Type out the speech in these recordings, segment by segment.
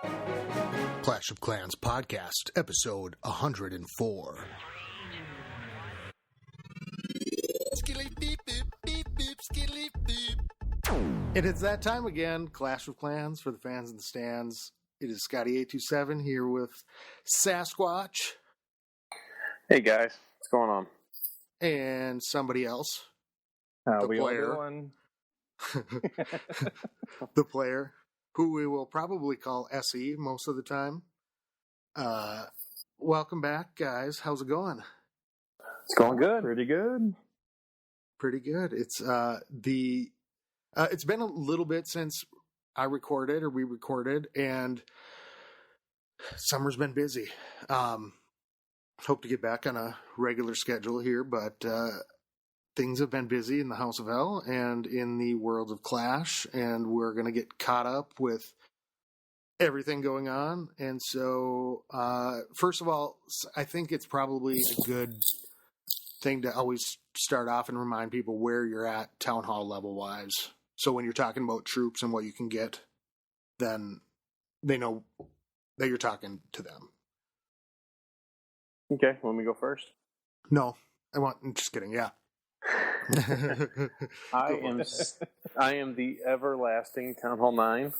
Clash of Clans podcast, episode 104. And it's that time again, Clash of Clans for the fans in the stands. It is Scotty 827 here with Sasquatch. Hey guys, what's going on? And somebody else. How the we player. all doing? The player, who we will probably call SE most of the time. Welcome back, guys. How's it going? It's going good. Pretty good. Pretty good. It's it's been a little bit since we recorded, and summer's been busy. Hope to get back on a regular schedule here, but things have been busy in the House of L and in the world of Clash, and we're going to get caught up with everything going on. And so, first of all, I think it's probably a good thing to always start off and remind people where you're at town hall level wise. So when you're talking about troops and what you can get, then they know that you're talking to them. Okay, let me go first. No, I'm just kidding. Yeah. I am the everlasting Town Hall 9.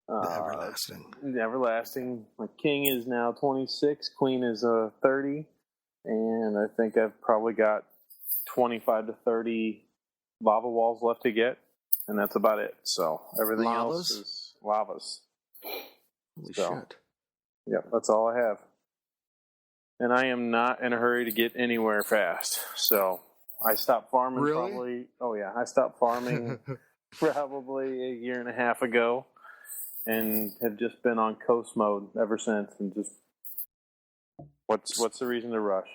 Everlasting. The everlasting. My king is now 26, queen is 30, and I think I've probably got 25 to 30 lava walls left to get, and that's about it. So everything else is lavas. Holy shit. Yeah, that's all I have. And I am not in a hurry to get anywhere fast. So I stopped farming Really? I stopped farming probably a year and a half ago and have just been on coast mode ever since. And just what's the reason to rush?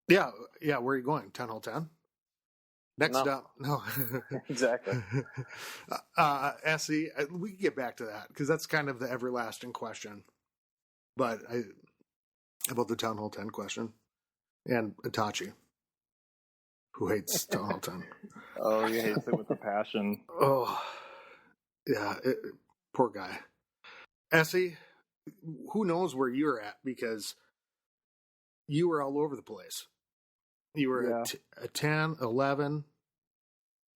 Yeah. Where are you going? Town Hall 10? Next up. No. Exactly. Essie, we can get back to that because that's kind of the everlasting question. But about the Town Hall 10 question. And Itachi, who hates Town Hall 10. Oh, he hates it with a passion. Oh, yeah. Poor guy. Essie, who knows where you're at because you were all over the place. You were at 10, 11.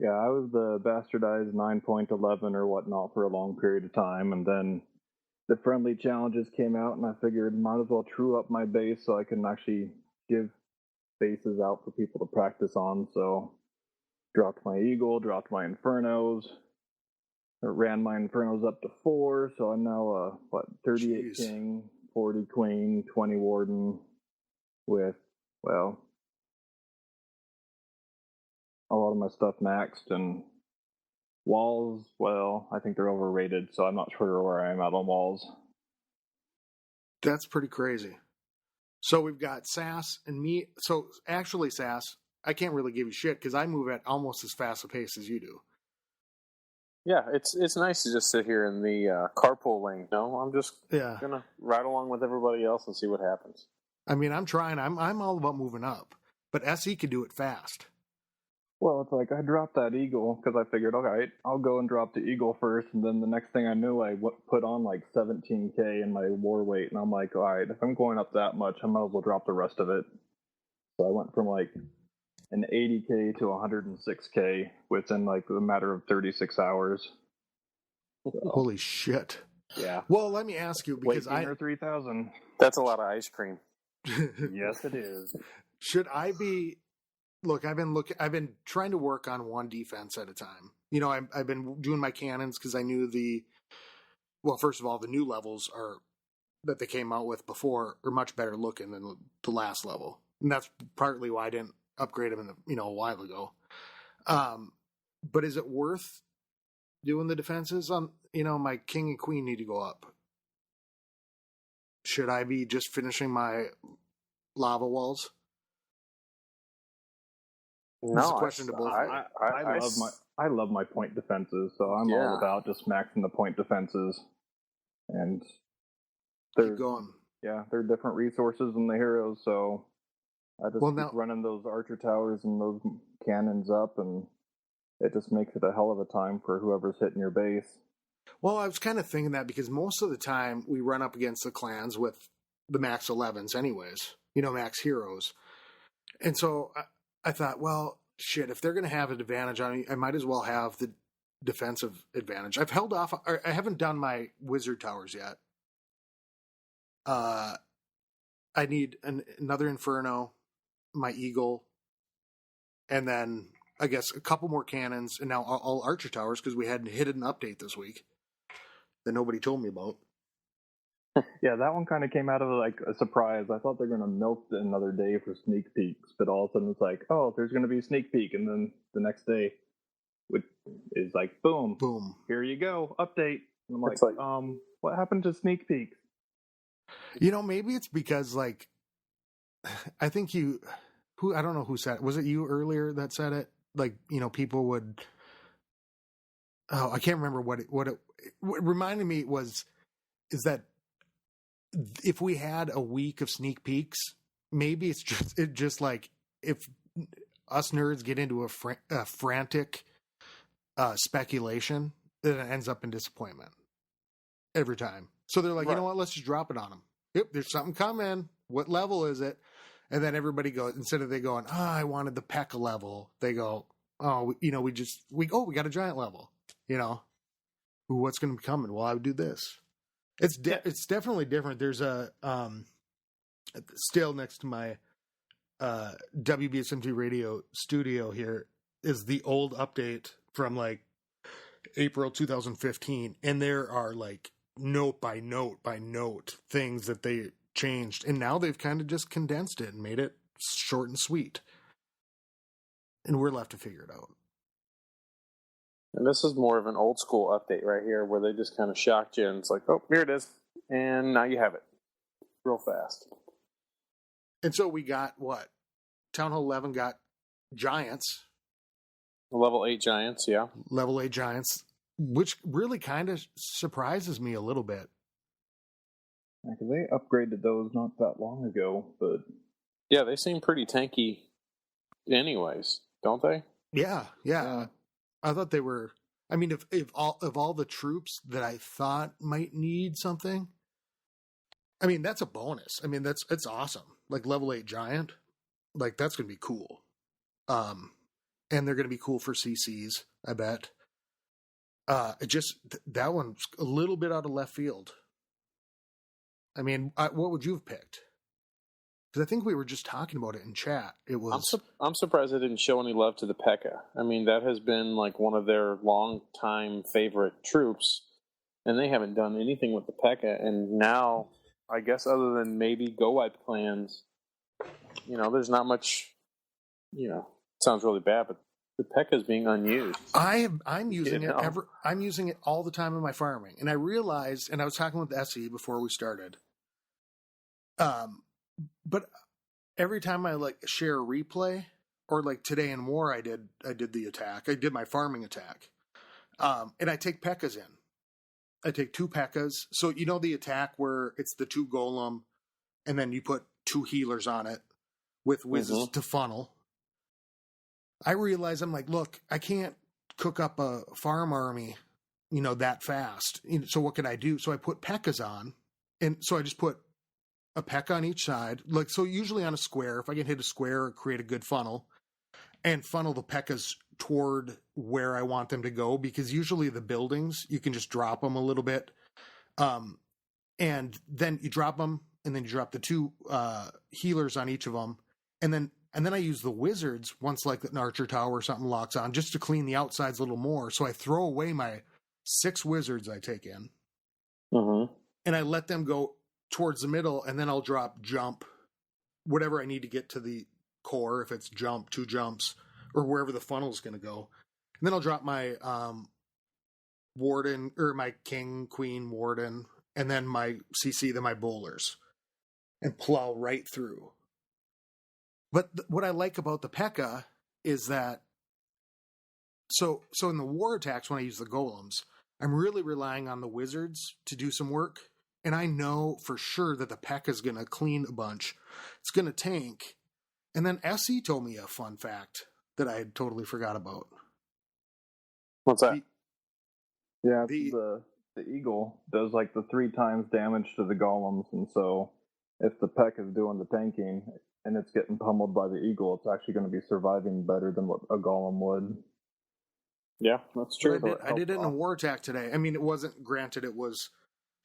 Yeah, I was the bastardized 9.11 or whatnot for a long period of time, and then the friendly challenges came out, and I figured might as well true up my base so I can actually give bases out for people to practice on. So dropped my Eagle, dropped my Infernos, ran my Infernos up to 4, so I'm now 38 Jeez. King, 40 Queen, 20 Warden, with, well, a lot of my stuff maxed, and walls, well, I think they're overrated, so I'm not sure where I am at on walls. That's pretty crazy. So we've got Sass and me. So actually, Sass, I can't really give you shit because I move at almost as fast a pace as you do. Yeah, it's nice to just sit here in the carpool lane. No, I'm just gonna ride along with everybody else and see what happens. I mean, I'm trying. I'm all about moving up, but SE can do it fast. Well, it's like I dropped that Eagle because I figured, okay, I'll go and drop the Eagle first, and then the next thing I knew, I put on like 17K in my war weight, and I'm like, all right, if I'm going up that much, I might as well drop the rest of it. So I went from like an 80K to 106K within like a matter of 36 hours. So, holy shit! Yeah. Well, let me ask you because or 3,000. That's a lot of ice cream. Yes, it is. Should I be? Look, I've been trying to work on one defense at a time. You know, I've been doing my cannons because I knew first of all, the new levels that they came out with before are much better looking than the last level. And that's partly why I didn't upgrade them a while ago. But is it worth doing the defenses on, my king and queen need to go up? Should I be just finishing my lava walls? No, it's a question to both. I love my point defenses, so I'm all about just maxing the point defenses. And keep going. Yeah, there are different resources in the heroes, so I just keep running those archer towers and those cannons up, and it just makes it a hell of a time for whoever's hitting your base. Well, I was kind of thinking that because most of the time we run up against the clans with the max 11s anyways, max heroes. And so I thought, well, shit, if they're going to have an advantage on me, I might as well have the defensive advantage. I've held off. I haven't done my wizard towers yet. I need another Inferno, my Eagle, and then I guess a couple more cannons, and now all Archer towers because we had hit an update this week that nobody told me about. Yeah, that one kind of came out of like a surprise. I thought they're going to milk another day for sneak peeks, but all of a sudden it's like, oh, there's going to be a sneak peek, and then the next day is like, boom, here you go, update. And I'm like, what happened to sneak peeks? Maybe it's because like, I think I don't know who said it. Was it you earlier that said it? Like, people would. Oh, I can't remember what reminded me is that if we had a week of sneak peeks, maybe it's just like if us nerds get into a frantic speculation, then it ends up in disappointment every time. So they're like, right. You know what? Let's just drop it on them. Yep, there's something coming. What level is it? And then everybody goes, instead of they going, I wanted the P.E.K.K.A level, they go, we got a giant level, what's going to be coming? Well, I would do this. It's definitely different. There's a, still next to my, WBSMT radio studio here is the old update from like April 2015. And there are like note by note things that they changed, and now they've kind of just condensed it and made it short and sweet, and we're left to figure it out. And this is more of an old school update right here, where they just kind of shocked you, and it's like, oh, here it is, and now you have it real fast. And so we got what? Town Hall 11 got giants, level 8 giants, yeah, level 8 giants, which really kind of surprises me a little bit. Yeah, because they upgraded those not that long ago, but yeah, they seem pretty tanky, anyways, don't they? Yeah. I thought they were. I mean, if all the troops that I thought might need something, I mean that's a bonus. I mean it's awesome. Like level 8 giant, like that's gonna be cool. And they're gonna be cool for CCs, I bet. That one's a little bit out of left field. I mean, what would you have picked? Because I think we were just talking about it in chat. It was. I'm surprised they didn't show any love to the P.E.K.K.A. I mean, that has been like one of their long-time favorite troops, and they haven't done anything with the P.E.K.K.A. And now, I guess, other than maybe go wipe plans, there's not much. It sounds really bad, but the P.E.K.K.A. is being unused. I'm using it. I'm using it all the time in my farming, and I realized, and I was talking with Essie before we started. But every time I like share a replay, or like today in war, I did the attack. I did my farming attack, and I take P.E.K.K.A.s in. I take 2 P.E.K.K.A.s. So the attack where it's the 2 golem, and then you put 2 healers on it with whizzes to funnel. I realize I'm like, look, I can't cook up a farm army, that fast. So what can I do? So I put P.E.K.K.A.s on, and so I just put a P.E.K.K.A on each side. Like, so usually on a square, if I can hit a square or create a good funnel and funnel the P.E.K.K.A.s toward where I want them to go, because usually the buildings, you can just drop them a little bit. And then you drop them, and then you drop the 2 healers on each of them. And then I use the wizards once like an archer tower or something locks on, just to clean the outsides a little more. So I throw away my 6 wizards I take in. And I let them go towards the middle, and then I'll drop jump, whatever I need to get to the core, if it's jump, 2 jumps, or wherever the funnel is going to go. And then I'll drop my warden, or my king, queen, warden, and then my CC, then my bowlers, and plow right through. But what I like about the P.E.K.K.A. is that, so in the war attacks, when I use the golems, I'm really relying on the wizards to do some work. And I know for sure that the P.E.K.K.A. is going to clean a bunch. It's going to tank. And then SE told me a fun fact that I had totally forgot about. What's that? The the eagle does like the 3 times damage to the golems, and so if the peck is doing the tanking and it's getting pummeled by the eagle, it's actually going to be surviving better than what a golem would. Yeah, that's true. I did it in a war attack today. I mean, it wasn't, granted, it was,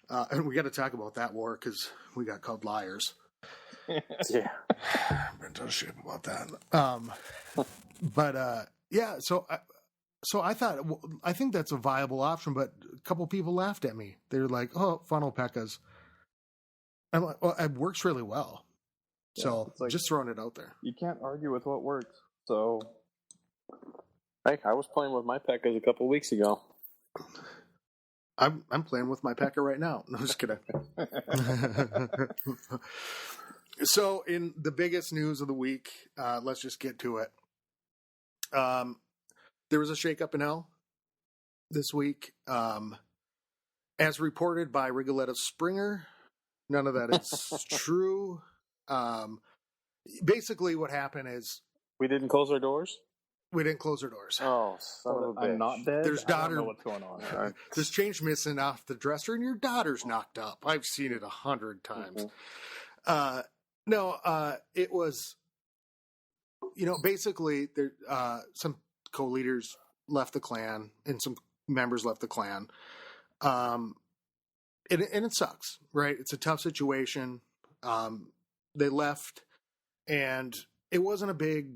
and we got to talk about that war because we got called liars. Yeah. I'm been to shit about that. But yeah, so I thought, I think that's a viable option, but a couple people laughed at me. They were like, "Oh, funnel pekkas." I'm like, well, it works really well. Yeah, So like, just throwing it out there. You can't argue with what works. So, Hey, I was playing with my Pekkas a couple weeks ago. I'm playing with my Pekka right now. No, just kidding. So, in the biggest news of the week, let's just get to it. There was a shakeup in hell this week, as reported by Rigoletto Springer. None of that is true. Basically, what happened is We didn't close our doors? we didn't close our doors. Oh, son of a bitch. I'm not dead. There's I don't daughter- know what's going on. There's change missing off the dresser, and your daughter's knocked up. I've seen it 100 times. No, it was, basically there, some co-leaders left the clan and some members left the clan. And it sucks, right? It's a tough situation. They left, and it wasn't a big,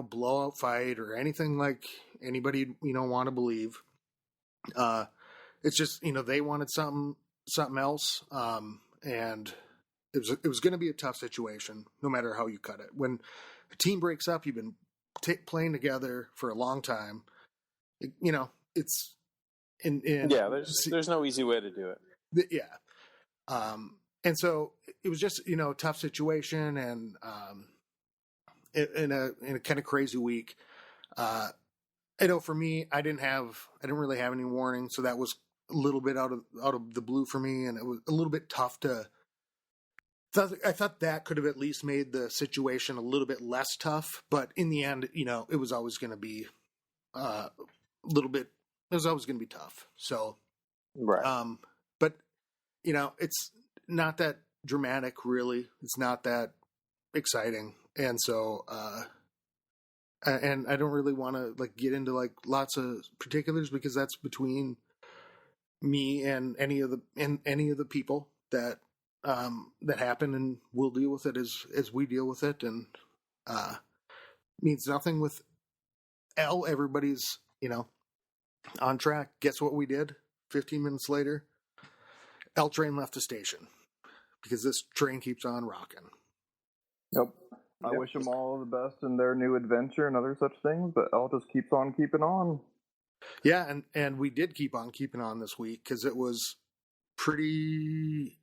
blowout fight or anything like anybody, want to believe. It's just, they wanted something else. And it was going to be a tough situation, no matter how you cut it. When a team breaks up, you've been playing together for a long time. It's yeah. There's no easy way to do it. Yeah. And so it was just, a tough situation, and in a kind of crazy week. I know for me, I didn't really have any warning, so that was a little bit out of the blue for me, and it was a little bit tough to. I thought that could have at least made the situation a little bit less tough, but in the end, it was always going to be a little bit. It was always going to be tough. So, right. But it's not that dramatic, really. It's not that exciting, and so, and I don't really want to get into lots of particulars, because that's between me and any of the people that happen, and we'll deal with it as we deal with it, and means nothing with L. Everybody's on track. Guess what we did? 15 minutes later, L train left the station, because this train keeps on rocking. Yep. I wish them all the best in their new adventure and other such things, but L just keeps on keeping on. Yeah, and we did keep on keeping on this week, because it was really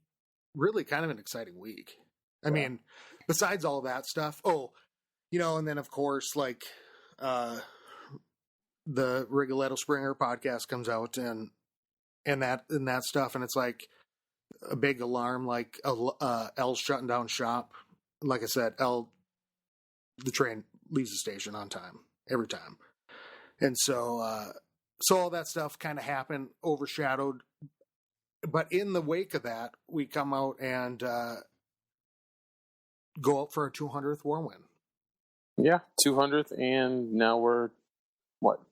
kind of an exciting week. I mean, besides all that stuff, and then of course, the Rigoletto Springer podcast comes out, and that stuff, and it's like a big alarm, L's shutting down shop. Like I said, the train leaves the station on time every time, and so all that stuff kind of happened, overshadowed. But in the wake of that, we come out and go out for our 200th war win. Yeah, 200th, and now we're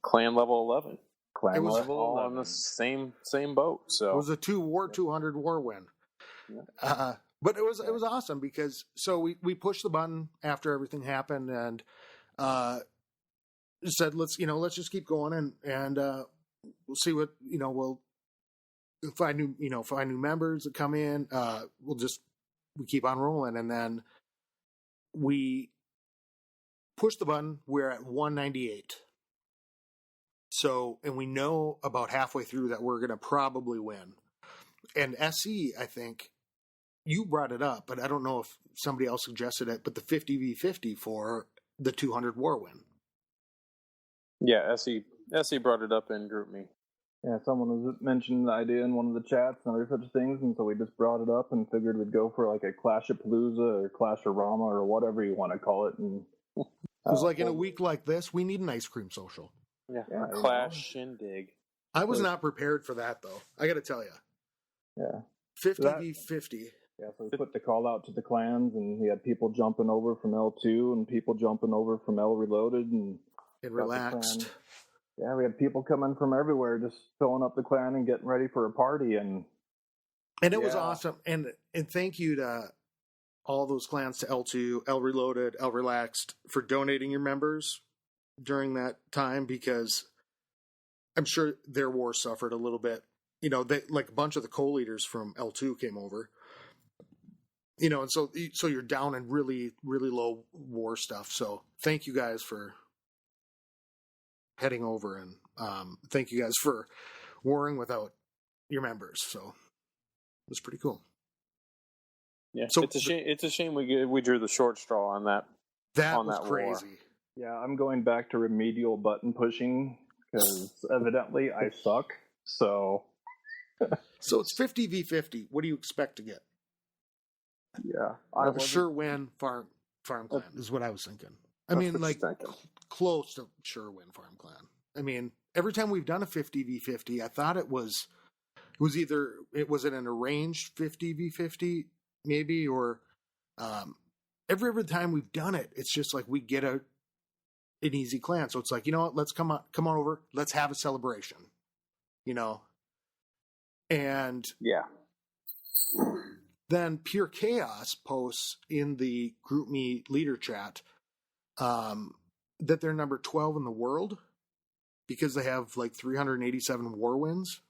clan level 11. Clan It was level all 11. on the same boat. So it was a 200 war win. Yeah. But it was awesome, because we pushed the button after everything happened, and said let's just keep going, and we'll see what we'll find new members that come in. We keep on rolling, and then we push the button. We're at 198. So, and we know about halfway through that we're going to probably win. And SE, I think, you brought it up, but I don't know if somebody else suggested it, but the 50v50 for the 200 war win. Yeah, SE brought it up in GroupMe. Yeah, someone was mentioning the idea in one of the chats and other such things, and so we just brought it up and figured we'd go for a Clash of Palooza or Clash of Rama or whatever you want to call it. And it was in a week like this, we need an ice cream social. Yeah, a Clash shindig. I was not prepared for that, though. I got to tell you. Yeah. 50v50. Yeah, so we put the call out to the clans, and we had people jumping over from L2 and people jumping over from L Reloaded and Relaxed. Yeah, we had people coming from everywhere, just filling up the clan and getting ready for a party, and it was awesome. And thank you to all those clans, to L2, L Reloaded, L Relaxed, for donating your members during that time, because I'm sure their war suffered a little bit. You know, they, like a bunch of the co-leaders from L2 came over. You know, and so you're down in really, really low war stuff. So thank you guys for heading over, and thank you guys for warring without your members. So it was pretty cool. Yeah, so it's a shame we drew the short straw on that. That was crazy. War. Yeah, I'm going back to remedial button pushing because evidently I suck. So it's 50v50. What do you expect to get? Yeah, I for sure win farm clan is what I was thinking. I mean, like close to sure win farm clan. I mean, every time we've done a 50v50, I thought it was either an arranged 50v50 maybe, or every time we've done it, it's just like we get an easy clan. So it's like, you know what, let's come on over, let's have a celebration, you know. And yeah. Then Pure Chaos posts in the GroupMe leader chat that they're number 12 in the world because they have like 387 war wins.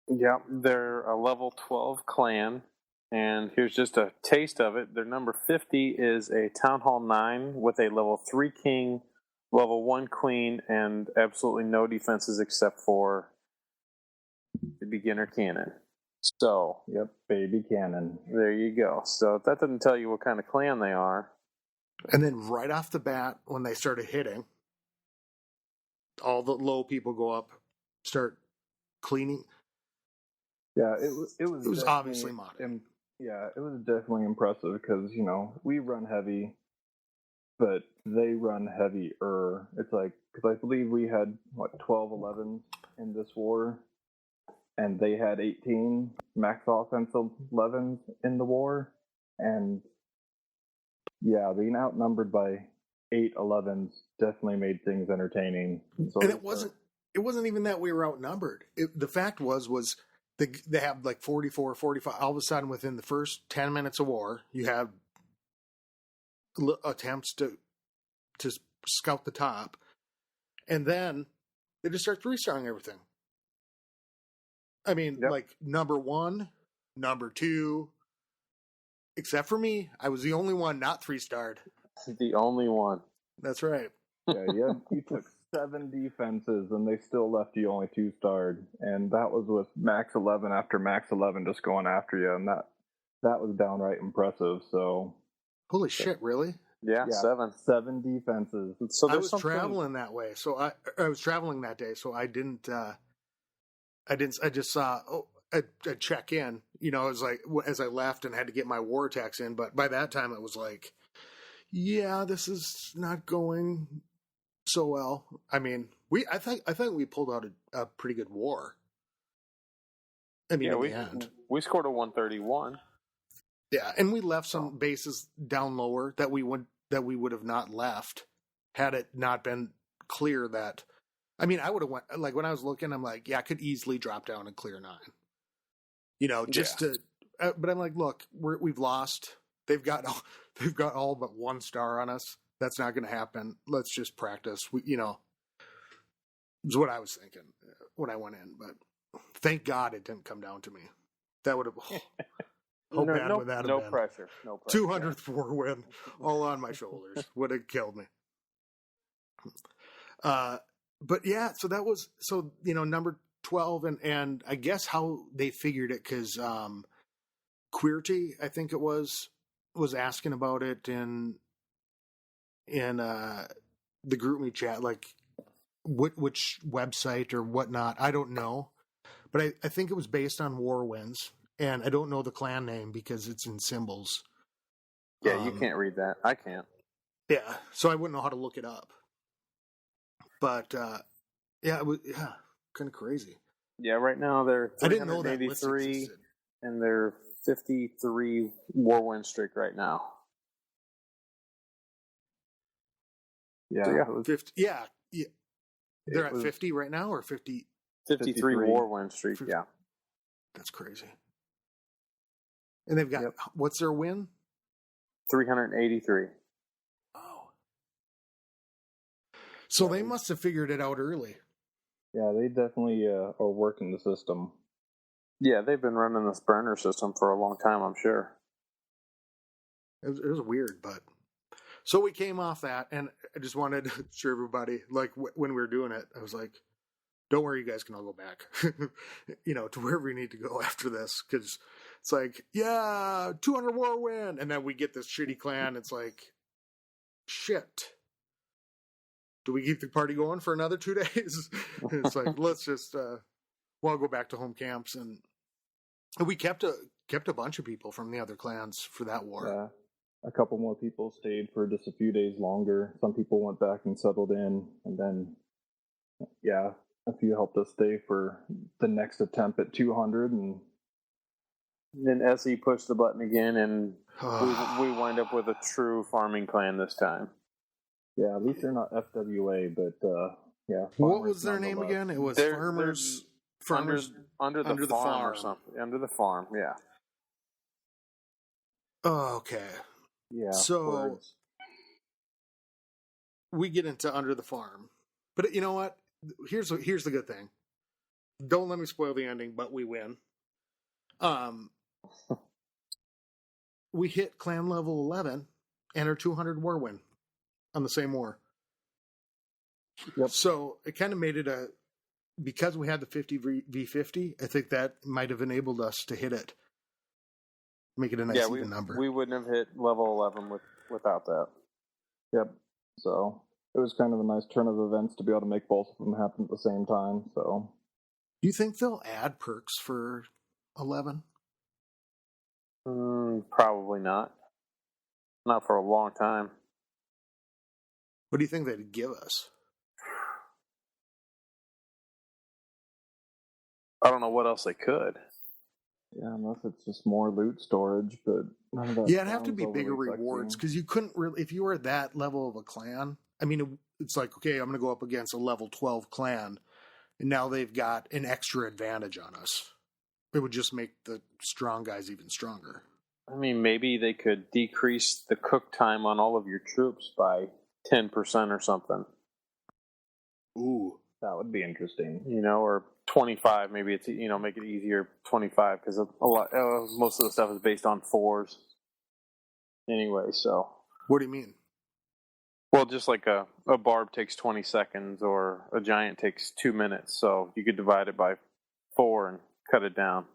Yeah, they're a level 12 clan, and here's just a taste of it. Their number 50 is a Town Hall 9 with a level 3 king, level 1 queen, and absolutely no defenses except for the beginner cannon. So, yep, baby cannon. There you go. So that doesn't tell you what kind of clan they are. And then right off the bat, when they started hitting, all the low people go up, start cleaning. Yeah, it was obviously modded. Yeah, it was definitely impressive because, you know, we run heavy, but they run heavier. It's like, because I believe we had, 12 11s in this war, and they had 18 max offensive 11s in the war, and yeah, being outnumbered by 8 11s definitely made things entertaining. So and it wasn't even that we were outnumbered. The fact was they have like 44, 45. All of a sudden, within the first 10 minutes of war, you have attempts to scout the top, and then they just start 3-starring everything. I mean, like number 1, number 2, except for me, I was the only one not 3-starred. The only one. That's right. Yeah, you took 7 defenses and they still left you only 2-starred, and that was with max 11 after max 11 just going after you, and that was downright impressive. So, holy shit, really? Yeah, 7 defenses. So I was traveling that way, so I was traveling that day, so I didn't. I just saw. I check in. You know, it was like as I left and had to get my war attacks in. But by that time, it was like, yeah, this is not going so well. I mean, I think we pulled out a pretty good war. I mean, in the end, we scored a 131. Yeah, and we left some bases down lower that we would have not left had it not been clear that. I mean, I would have went, like, when I was looking, I'm like, yeah, I could easily drop down and clear 9. You know, just to, but I'm like, look, we've lost. They've got all but 1 star on us. That's not going to happen. Let's just practice. You know, is what I was thinking when I went in. But thank God it didn't come down to me. That would have. How bad would that have been? No pressure. 200th war win, all on my shoulders. Would have killed me. But yeah, so that was, you know, number 12, and I guess how they figured it, because Queerty, I think it was asking about it in the GroupMe chat, like which website or whatnot. I don't know, but I think it was based on war wins, and I don't know the clan name because it's in symbols. Yeah, you can't read that. I can't. Yeah, so I wouldn't know how to look it up. But yeah, kind of crazy. Yeah, right now they're I didn't know that list 383, existed. and they're 53 war win streak right now. Yeah. So, yeah, it was 50. Yeah. They're It at was- 50 right now, or 50. 53 war win streak. 50. Yeah, That's crazy. And they've got, Yep. what's their win? 383. Oh. So they must have figured it out early. Yeah, they definitely are working the system. Yeah, they've been running this burner system for a long time, I'm sure. It was weird, but so we came off that, and I just wanted to show everybody, like when we were doing it, I was like, "Don't worry, you guys can all go back, to wherever you need to go after this." Because it's like, yeah, 200 war win, and then we get this shitty clan. It's like, shit. Do we keep the party going for another 2 days? And it's like, let's just, I'll go back to home camps, and we kept a bunch of people from the other clans for that war. Yeah. A couple more people stayed for just a few days longer. Some people went back and settled in, and then, yeah, a few helped us stay for the next attempt at 200. And then SE pushed the button again, and we wind up with a true farming clan this time. Yeah, at least they're not FWA, but yeah. What was their name again? It was They're Farmers under the farm or something. Under the farm, yeah. Oh, okay. Yeah. So words. we get into Under the Farm, but you know what? Here's the good thing. Don't let me spoil the ending, but we win. We hit clan level 11 and our 200 war win on the same war. Yep. So it kind of made it because we had the 50 v50. I think that might have enabled us to hit it, make it a nice even number. We wouldn't have hit level 11 without that. Yep. So it was kind of a nice turn of events to be able to make both of them happen at the same time. So, do you think they'll add perks for 11? Probably not. Not for a long time. What do you think they'd give us? I don't know what else they could. yeah, unless it's just more loot storage, but none of that. Yeah, it'd have to be sounds bigger overly rewards, sexy. because you couldn't really, if you were at that level of a clan, I mean, it's like, okay, I'm going to go up against a level 12 clan, and now they've got an extra advantage on us. It would just make the strong guys even stronger. I mean, maybe they could decrease the cook time on all of your troops by 10% or something. Ooh. That would be interesting. Or 25. Maybe it's, make it easier 25, because most of the stuff is based on 4s. Anyway, so. What do you mean? Well, just like a barb takes 20 seconds or a giant takes 2 minutes. So you could divide it by 4 and cut it down.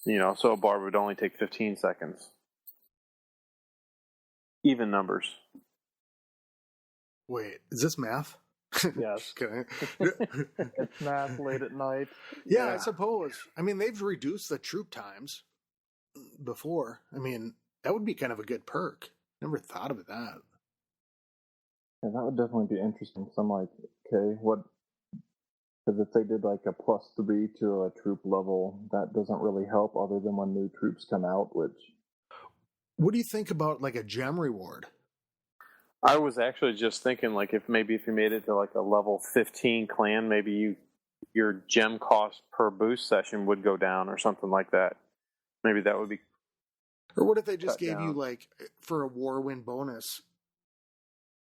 So a barb would only take 15 seconds. Even numbers. Wait, is this math? Yes. Okay. It's math late at night. Yeah, I suppose. I mean, they've reduced the troop times before. I mean, that would be kind of a good perk. Never thought of that. Yeah, that would definitely be interesting. So I'm like, okay, what? Because if they did like a +3 to a troop level, that doesn't really help other than when new troops come out, which... What do you think about like a gem reward? I was actually just thinking, like, if you made it to like a level 15 clan, maybe your gem cost per boost session would go down or something like that. Maybe that would be... Or what if they just cut gave you, down. like, for a war win bonus,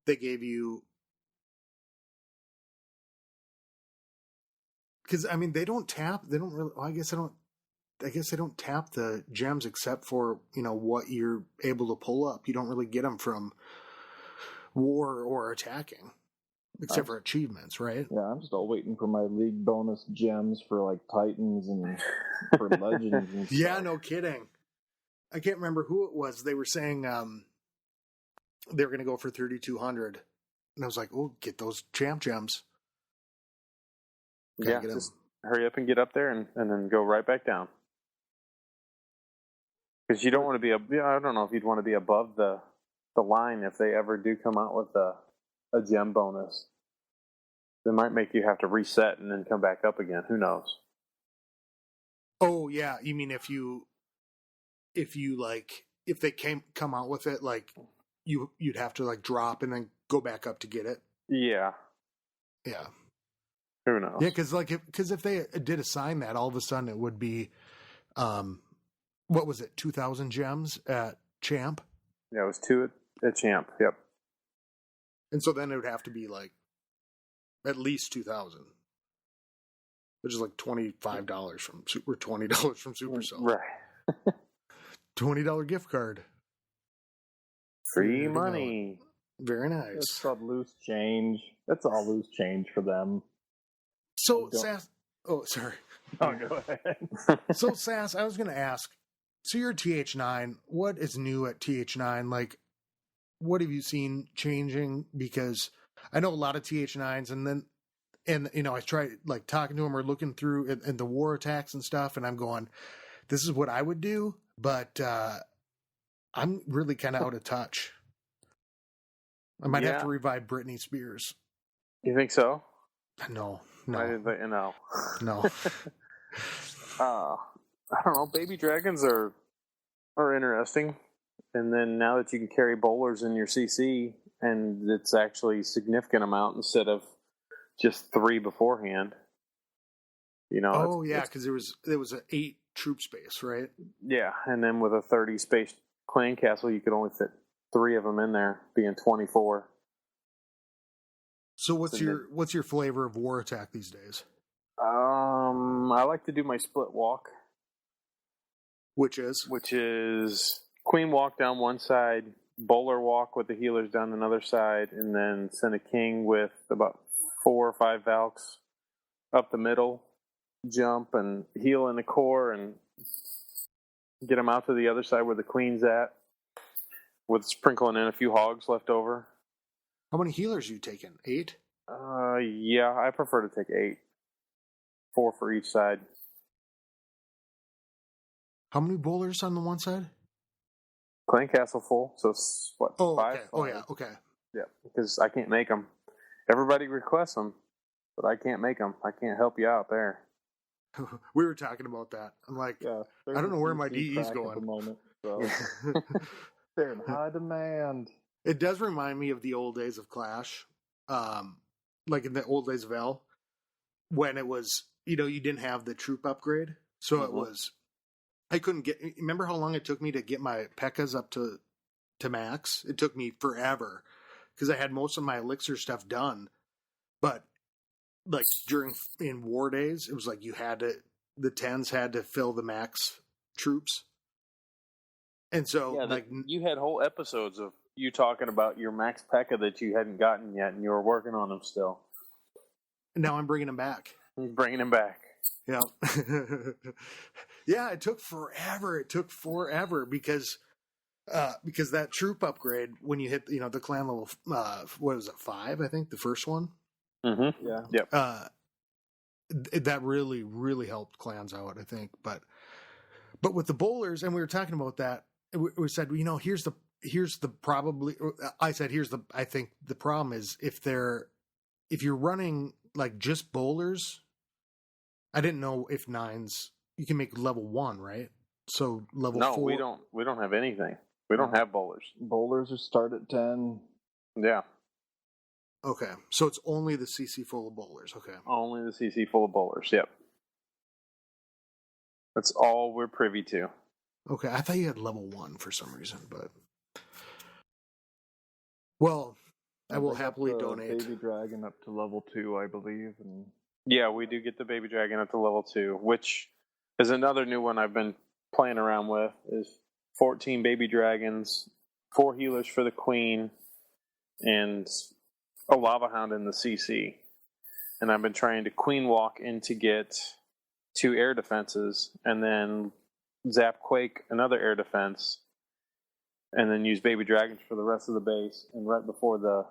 they gave you... Because, I mean, they don't really... Well, I guess they don't tap the gems except for, what you're able to pull up. You don't really get them from war or attacking, except for achievements, right? Yeah, I'm still waiting for my league bonus gems for like Titans and for Legends and stuff. Yeah, no kidding. I can't remember who it was. They were saying they were going to go for 3,200. And I was like, oh, get those champ gems. Yeah, just hurry up and get up there and then go right back down. Because you don't want to be I don't know if you'd want to be above the line if they ever do come out with a gem bonus. They might make you have to reset and then come back up again. Who knows? Oh yeah, you mean if they come out with it, like you'd have to like drop and then go back up to get it. Yeah. Yeah. Who knows? Yeah, because if they did assign that, all of a sudden it would be, what was it, 2,000 gems at Champ? Yeah, it was 2 at Champ. Yep. And so then it would have to be like at least 2,000, which is like $25 from $20 from Supercell. Right. $20 gift card. Free money. Very nice. That's called loose change. That's all loose change for them. So, Sass... Oh, sorry. Oh, go ahead. So, Sass, I was going to ask, so you're TH9. What is new at TH9? Like, what have you seen changing? Because I know a lot of TH9s, and you know, I try like talking to them or looking through and the war attacks and stuff, and I'm going, this is what I would do, but I'm really kind of out of touch. I might have to revive Britney Spears. You think so? No. No. No. I don't know. Baby dragons are interesting. And then now that you can carry bowlers in your CC, and it's actually a significant amount instead of just 3 beforehand. You know. Oh yeah, because there was an 8 troop space, right? Yeah, and then with a 30 space clan castle, you could only fit 3 of them in there, being 24. So what's your flavor of war attack these days? I like to do my split walk, which is queen walk down one side, bowler walk with the healers down another side, and then send a king with about 4 or 5 Valks up the middle, jump and heal in the core, and get them out to the other side where the queen's at, with sprinkling in a few hogs left over. How many healers are you taking? 8? Yeah, I prefer to take 8. 4 for each side. How many bowlers on the one side? Clan castle full, so it's what? Oh, 5? okay. Oh, yeah. Okay. Yeah, because I can't make them. Everybody requests them, but I can't make them. I can't help you out there. We were talking about that. I'm like, I don't know where my DE's going. At the moment, so. They're in high demand. It does remind me of the old days of Clash, like in the old days of L, when it was, you know, you didn't have the troop upgrade, so it was. I couldn't get. Remember how long it took me to get my P.E.K.K.A.s up to max? It took me forever because I had most of my elixir stuff done, but like in war days, it was like the 10s had to fill the max troops, and so like you had whole episodes of you talking about your max P.E.K.K.A. that you hadn't gotten yet, and you were working on them still. Now I'm bringing them back. Bringing them back. Yeah. Yeah, it took forever because that troop upgrade, when you hit, you know, the clan level, what was it, 5, I think, the first one? Mm-hmm. Yeah. Yep. That really, really helped clans out, I think. But with the bowlers, and we were talking about that, we said, you know, I think the problem is if you're running like just bowlers. I didn't know if 9s you can make level 1, right? So level 4. No, we don't have anything. We don't have bowlers. Bowlers are start at 10. Yeah. Okay, so it's only the CC full of bowlers. Okay. Only the CC full of bowlers. Yep. That's all we're privy to. Okay, I thought you had level 1 for some reason, but well, I will happily donate. Baby dragon up to level 2, I believe, and. Yeah, we do get the baby dragon up to level 2, which is another new one I've been playing around with, is 14 baby dragons, 4 healers for the queen, and a lava hound in the CC. And I've been trying to queen walk in to get 2 air defenses, and then zap quake another air defense, and then use baby dragons for the rest of the base. And right before the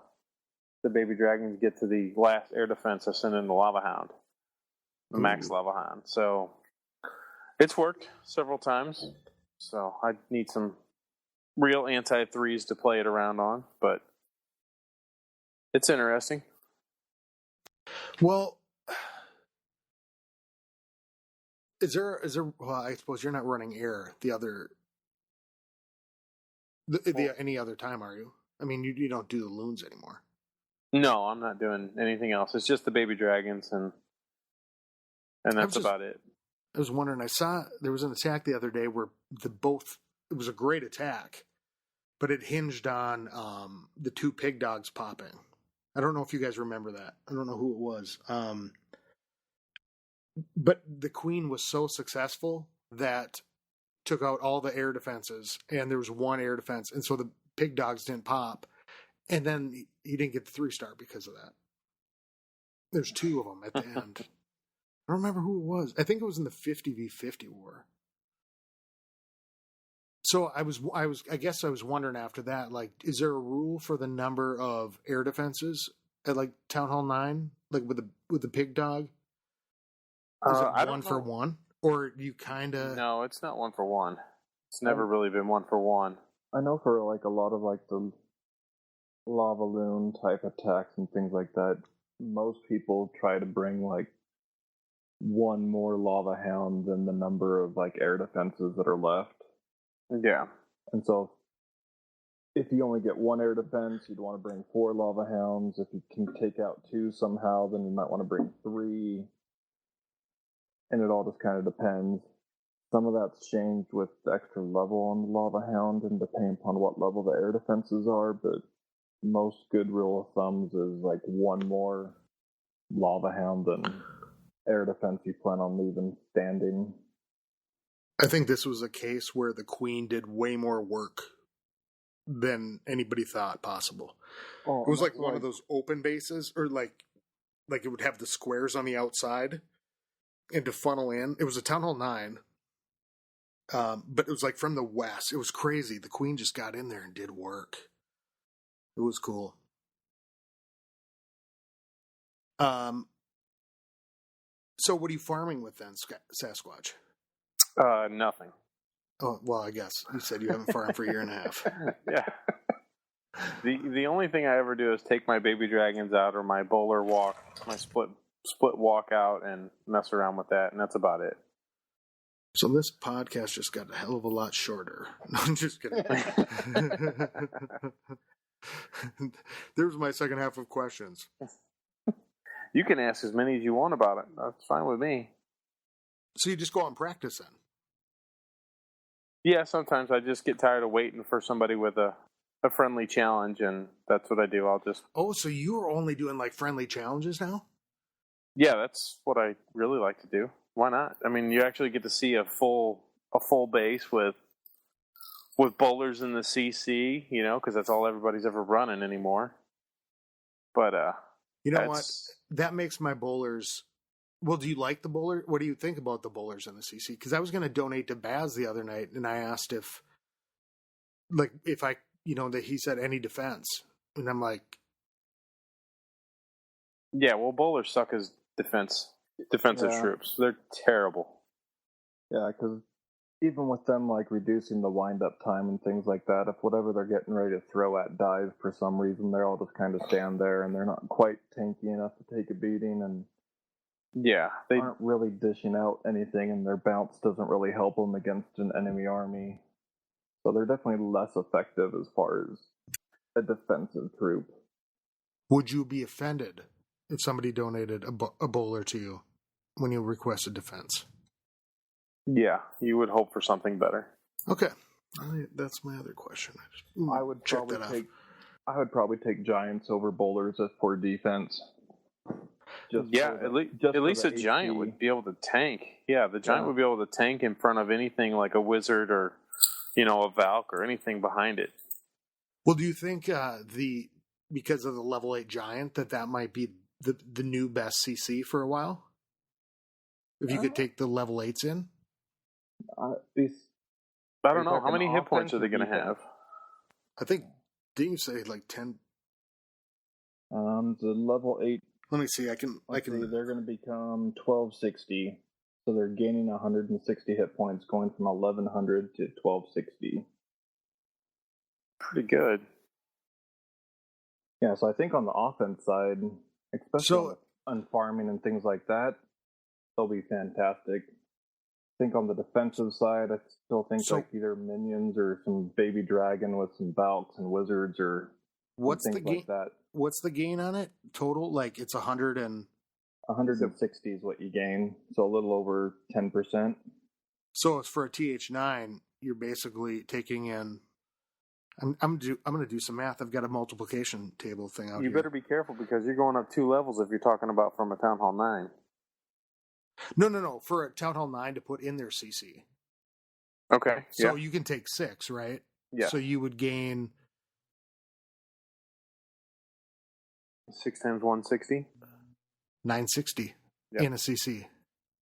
baby dragons get to the last air defense, I send in the lava hound, the max lava hound. So it's worked several times. So I need some real anti-3s to play it around on, but it's interesting. Well, is there? Well, I suppose you're not running air any other time, are you? I mean, you don't do the loons anymore. No, I'm not doing anything else. It's just the baby dragons, and that's about it. I was wondering. I saw there was an attack the other day where it was a great attack, but it hinged on the two pig dogs popping. I don't know if you guys remember that. I don't know who it was. But the queen was so successful that took out all the air defenses, and there was one air defense, and so the pig dogs didn't pop. And then he didn't get the 3-star because of that. There's two of them at the end. I don't remember who it was. I think it was in the 50v50 war. So I guess I was wondering after that, like, is there a rule for the number of air defenses at like Town Hall 9, like with the pig dog? Is it one for one, or you kind of? No, it's not 1 for 1. It's never really been 1 for 1. I know for like a lot of like the lava loon type attacks and things like that, most people try to bring like one more lava hound than the number of like air defenses that are left. Yeah. And so if you only get one air defense, you'd want to bring 4 lava hounds. If you can take out 2 somehow, then you might want to bring 3. And it all just kind of depends. Some of that's changed with the extra level on the lava hound and depending upon what level the air defenses are, but most good rule of thumbs is like 1 more lava hound than air defense you plan on leaving standing. I think this was a case where the queen did way more work than anybody thought possible. It was like one of those open bases, or like it would have the squares on the outside and to funnel in. It was a Town Hall 9, but it was like from the west. It was crazy. The queen just got in there and did work. It was cool. So what are you farming with then, Sasquatch? Nothing. Oh, well, I guess you said you haven't farmed for a year and a half. Yeah. The only thing I ever do is take my baby dragons out or my bowler walk, my split walk out and mess around with that, and that's about it. So this podcast just got a hell of a lot shorter. No, I'm just kidding. There's my second half of questions. You can ask as many as you want about it. That's fine with me. So you just go out and practice then? Yeah, sometimes I just get tired of waiting for somebody with a friendly challenge, and that's what I do. I'll just... Oh, so you're only doing like friendly challenges now? Yeah, that's what I really like to do. Why not? I mean, you actually get to see a full base with bowlers in the CC, you know, because that's all everybody's ever running anymore. But you know what? That makes my bowlers. Well, do you like the bowler? What do you think about the bowlers in the CC? Because I was going to donate to Baz the other night, and I asked if I, you know, that he said any defense, and I'm like, yeah, well, bowlers suck as defensive troops. They're terrible. Yeah, because even with them like reducing the wind-up time and things like that, if whatever they're getting ready to throw at dies for some reason, they're all just kind of stand there, and they're not quite tanky enough to take a beating, and yeah, they aren't really dishing out anything, and their bounce doesn't really help them against an enemy army. So they're definitely less effective as far as a defensive troop. Would you be offended if somebody donated a bowler to you when you requested defense? Yeah, you would hope for something better. Okay, that's my other question. I would probably take giants over bowlers for defense. At least a giant would be able to tank. Yeah, the giant would be able to tank in front of anything like a wizard or, you know, a Valk or anything behind it. Well, do you think because of the level 8 giant that might be the new best CC for a while? If you could take the level 8s in? I don't know. How many hit points are they going to have? I think, didn't you say like 10? The level 8. Let me see. I can. They're going to become 1260, so they're gaining 160 hit points, going from 1100 to 1260. Pretty good. Yeah, so I think on the offense side, especially on farming and things like that, they'll be fantastic. I think on the defensive side, I still think So- like either minions or some baby dragon with some Valks and wizards or What's the things gain? like that. What's the gain on it total? Like it's 100 and 160 is what you gain, so a little over 10%. so it's for a TH9. You're basically taking in. I'm going to do some math. I've got a multiplication table thing out You here. better be careful because you're going up 2 levels if you're talking about from a Town Hall 9. No. For a Town Hall 9 to put in their CC. Okay. So you can take 6, right? Yeah. So you would gain 6 times 160. 960 Yep. in a CC.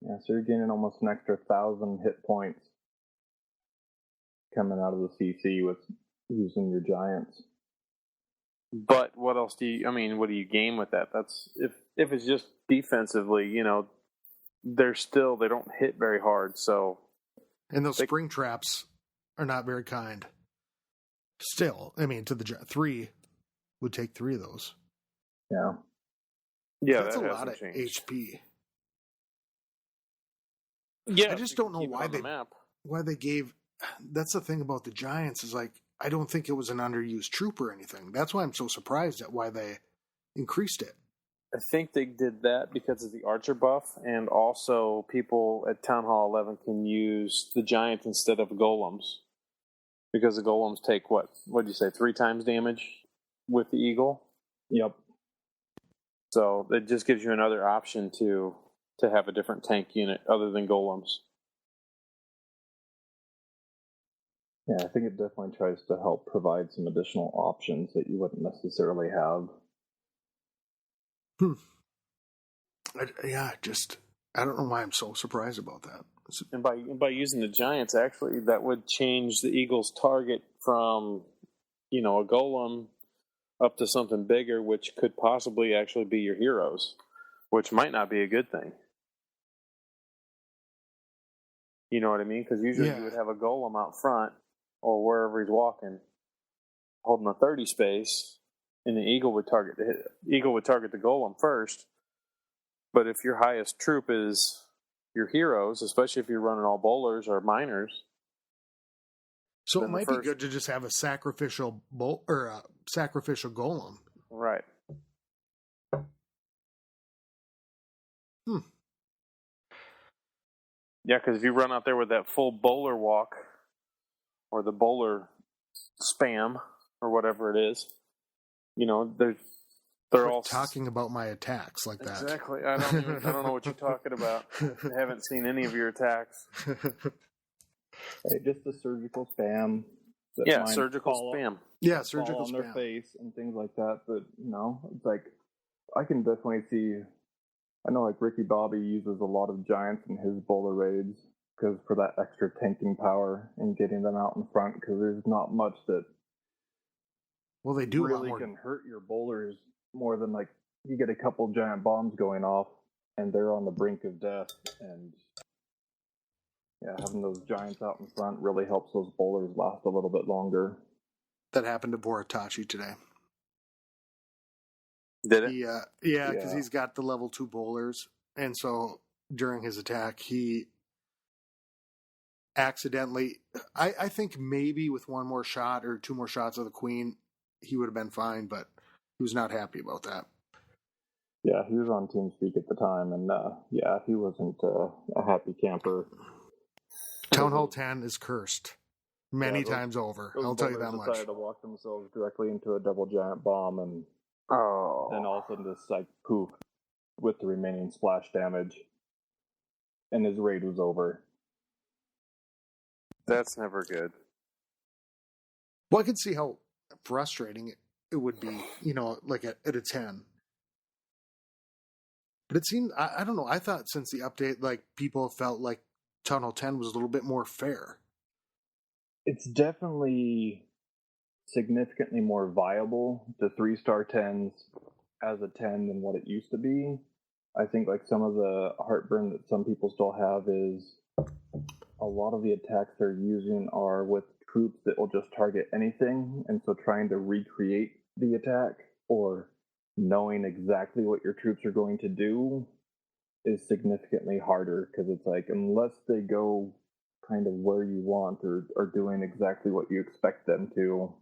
Yeah, so you're gaining almost an extra 1,000 hit points coming out of the CC with using your giants. But what else do you? I mean, what do you gain with that? That's if it's just defensively, they don't hit very hard. So And those spring traps are not very kind. Still, I mean, to the 3 would take 3 of those. Yeah. yeah, That's a that lot of hasn't changed. HP. Yeah, I just don't know keep it why on the map. why they gave. That's the thing about the Giants is like I don't think it was an underused troop or anything. That's why I'm so surprised at why they increased it. I think they did that because of the Archer buff, and also people at Town Hall 11 can use the Giants instead of golems because the golems take what did you say 3 times damage with the Eagle. Yep. So it just gives you another option to have a different tank unit other than golems. Yeah, I think it definitely tries to help provide some additional options that you wouldn't necessarily have. I don't know why I'm so surprised about that. And by using the Giants, actually, that would change the Eagles' target from, a golem up to something bigger, which could possibly actually be your heroes, which might not be a good thing. You know what I mean? Because usually you would have a golem out front or wherever he's walking, holding a 30 space, and the Eagle would target the golem first. But if your highest troop is your heroes, especially if you're running all bowlers or miners, so it might be good to just have a sacrificial sacrificial golem. Right. Yeah, because if you run out there with that full bowler walk or the bowler spam or whatever it is, they're all talking about my attacks like that. Exactly. I don't know what you're talking about. I haven't seen any of your attacks. Hey, just the surgical spam. Surgical spam. Yeah, surgical on spam. their face and things like that. But it's like I can definitely see. I know like Ricky Bobby uses a lot of giants in his bowler raids because for that extra tanking power and getting them out in front because there's not much that. Well, they do really can hurt your bowlers more than like you get a couple giant bombs going off and they're on the brink of death, and having those giants out in front really helps those bowlers last a little bit longer. That happened to Boratachi today. Did it? Yeah, because he's got the level 2 bowlers, and so during his attack he accidentally, I think maybe with one more shot or 2 more shots of the queen he would have been fine, but he was not happy about that. Yeah, he was on TeamSpeak at the time, and he wasn't a happy camper. Town Hall 10 is cursed many times over. I'll tell you that much. Decided to walk themselves directly into a double giant bomb, and then all of a sudden just like poof with the remaining splash damage, and his raid was over. That's never good. Well, I can see how frustrating it would be, like at a 10. But it seemed, I don't know, I thought since the update, like, people felt like Town Hall 10 was a little bit more fair. It's definitely significantly more viable, the 3-star 10s as a 10 than what it used to be. I think like some of the heartburn that some people still have is a lot of the attacks they're using are with troops that will just target anything, and so trying to recreate the attack or knowing exactly what your troops are going to do is significantly harder, because it's like, unless they go kind of where you want or are doing exactly what you expect them to,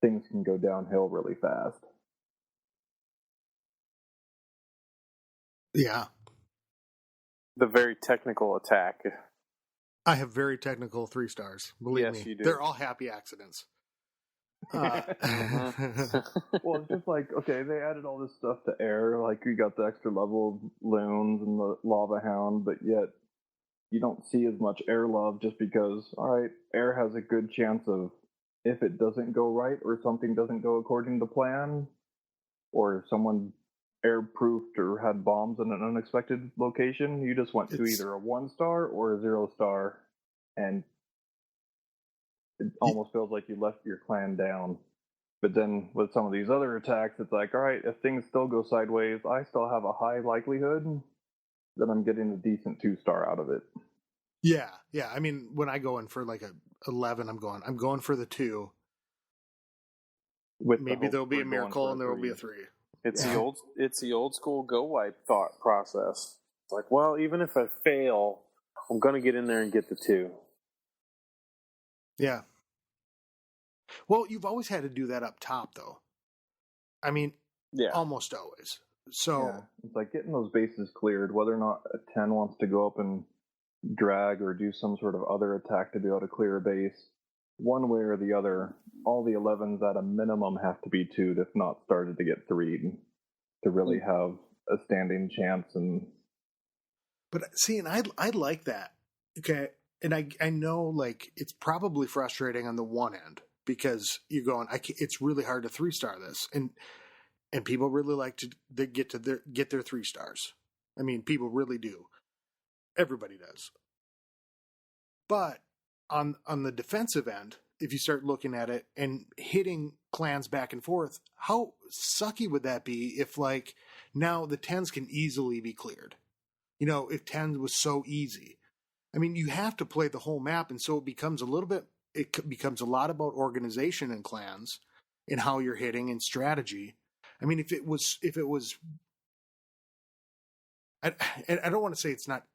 things can go downhill really fast. Yeah. The very technical attack. I have very technical 3 stars. Believe Yes, me. you do. They're all happy accidents. Well, it's just like, okay, they added all this stuff to air, like you got the extra level of loons and the lava hound, but yet you don't see as much air love, just because, all right, air has a good chance of, if it doesn't go right or something doesn't go according to plan, or if someone air proofed or had bombs in an unexpected location, you just went to either a 1-star or a 0-star, and it almost feels like you left your clan down. But then with some of these other attacks, it's like, all right, if things still go sideways, I still have a high likelihood that I'm getting a decent 2-star out of it. Yeah. I mean, when I go in for like a 11, I'm going for the 2. With Maybe there'll be a miracle and there will be a 3. It's the old school go wipe thought process. It's like, well, even if I fail, I'm going to get in there and get the 2. Yeah. Well, you've always had to do that up top, though. I mean, almost always. So yeah, it's like getting those bases cleared, whether or not a 10 wants to go up and drag or do some sort of other attack to be able to clear a base. One way or the other, all the 11s at a minimum have to be 2'd, if not started to get 3'd, to really have a standing chance. But see, and I like that. Okay. And I know, like, it's probably frustrating on the one end, because you're going, it's really hard to 3-star this. And people really like to get their 3 stars. I mean, people really do. Everybody does. But on the defensive end, if you start looking at it and hitting clans back and forth, how sucky would that be if, like, now the 10s can easily be cleared? You know, if 10 was so easy. I mean, you have to play the whole map, and so it becomes a lot about organization in clans and how you're hitting and strategy. I mean, if it was I don't want to say it's not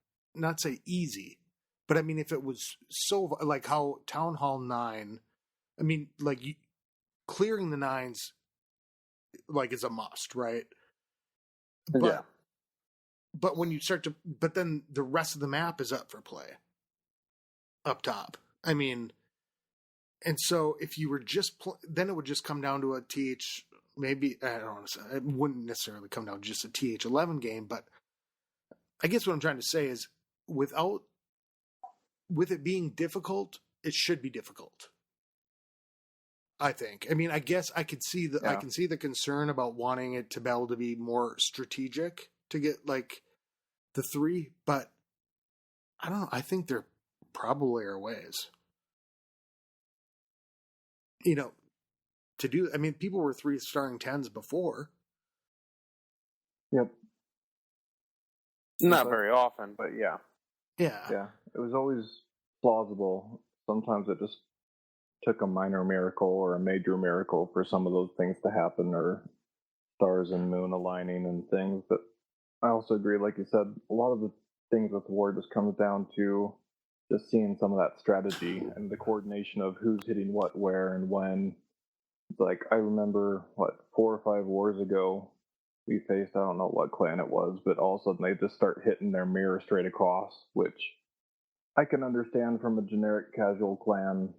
say easy, but I mean, if it was so, like how Town Hall 9, I mean, like, clearing the 9s, like, is a must, right? But when you start to, but then the rest of the map is up for play up top. I mean, and so if you were just, then it would just come down to a TH, maybe, I don't want to say, it wouldn't necessarily come down to just a TH11 game, but I guess what I'm trying to say is, with it being difficult, it should be difficult. I think. I mean, I guess I can see the concern about wanting it to be able to be more strategic to get, like, the 3, but I don't know. I think there probably are ways, you know, to do. I mean, people were 3-starring 10s before. Yep. Not very often, but yeah. Yeah. It was always plausible. Sometimes it just took a minor miracle or a major miracle for some of those things to happen, or stars and moon aligning and things. But I also agree, like you said, a lot of the things with war just comes down to just seeing some of that strategy and the coordination of who's hitting what, where, and when. It's like, I remember, 4 or 5 wars ago, we faced, I don't know what clan it was, but all of a sudden they just start hitting their mirror straight across, which I can understand from a generic casual clan,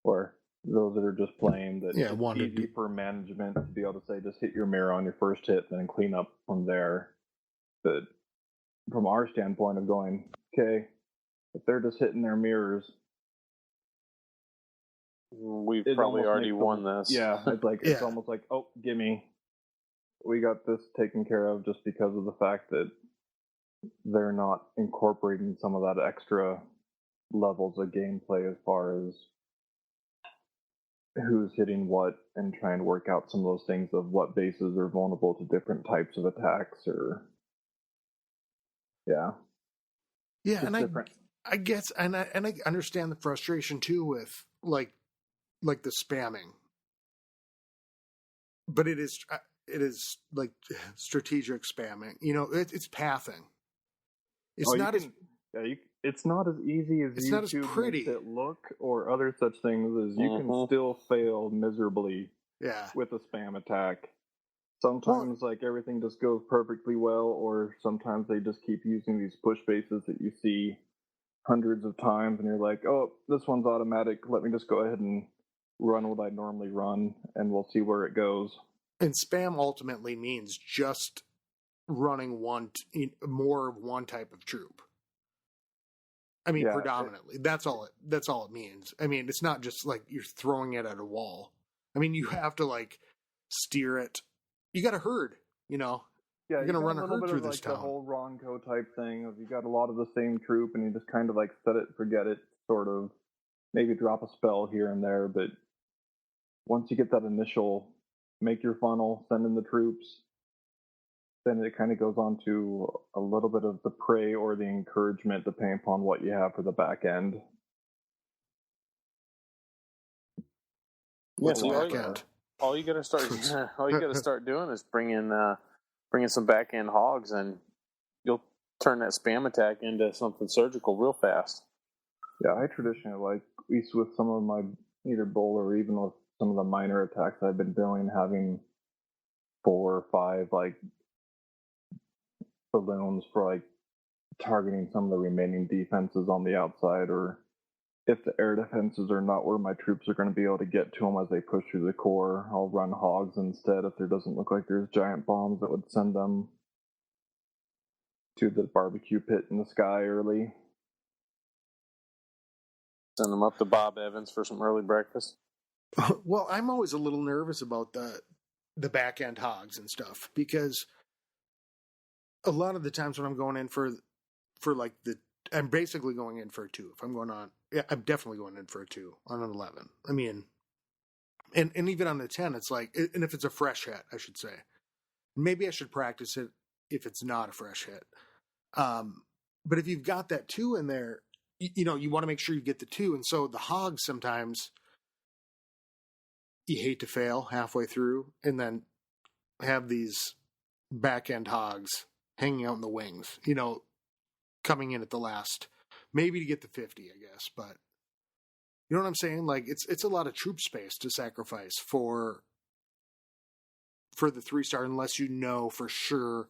or those that are just playing, that it's easy for management to be able to say, just hit your mirror on your first hit and then clean up from there. But from our standpoint of going, okay, if they're just hitting their mirrors, we've probably already won this. Yeah, it's like, it's almost like, oh, gimme. We got this taken care of, just because of the fact that they're not incorporating some of that extra levels of gameplay as far as who's hitting what, and try and work out some of those things of what bases are vulnerable to different types of attacks, or and I guess, and I understand the frustration too with like the spamming. but it is like strategic spamming. It's pathing. It's not as it's not as easy as it's not as YouTube pretty. makes it look, or other such things as you can still fail miserably. Yeah. With a spam attack. Sometimes everything just goes perfectly well, or sometimes they just keep using these push bases that you see hundreds of times, and you're like, oh, this one's automatic. Let me just go ahead and run what I normally run, and we'll see where it goes. And spam ultimately means just running more of one type of troop. I mean, predominantly. That's all it means. I mean, it's not just like you're throwing it at a wall. I mean, you have to steer it. You got a herd, Yeah, you're gonna run a herd through this town. The whole Ronco type thing of you got a lot of the same troop, and you just kind of set it, forget it, sort of. Maybe drop a spell here and there, but once you get that initial make your funnel, send in the troops, then it kind of goes on to a little bit of the prey or the encouragement, depending upon what you have for the back end. What's the back end? All you got to start doing is bringing some back end hogs, and you'll turn that spam attack into something surgical real fast. Yeah, I traditionally at least with some of my either bull or even with some of the minor attacks I've been doing, having 4 or 5 balloons for targeting some of the remaining defenses on the outside, or if the air defenses are not where my troops are going to be able to get to them as they push through the core, I'll run hogs instead if there doesn't look like there's giant bombs that would send them to the barbecue pit in the sky early. Send them up to Bob Evans for some early breakfast. Well, I'm always a little nervous about the back end hogs and stuff, because a lot of the times when I'm going in for I'm basically going in for a 2. If I'm going on, I'm definitely going in for a 2 on an 11. I mean, and even on the 10, it's and if it's a fresh hit, I should say, maybe I should practice it if it's not a fresh hit. But if you've got that 2 in there, you want to make sure you get the 2. And so the hogs, sometimes you hate to fail halfway through and then have these back end hogs hanging out in the wings, coming in at the last, maybe to get the 50, I guess. But you know what I'm saying? It's a lot of troop space to sacrifice for the 3-star, unless you know for sure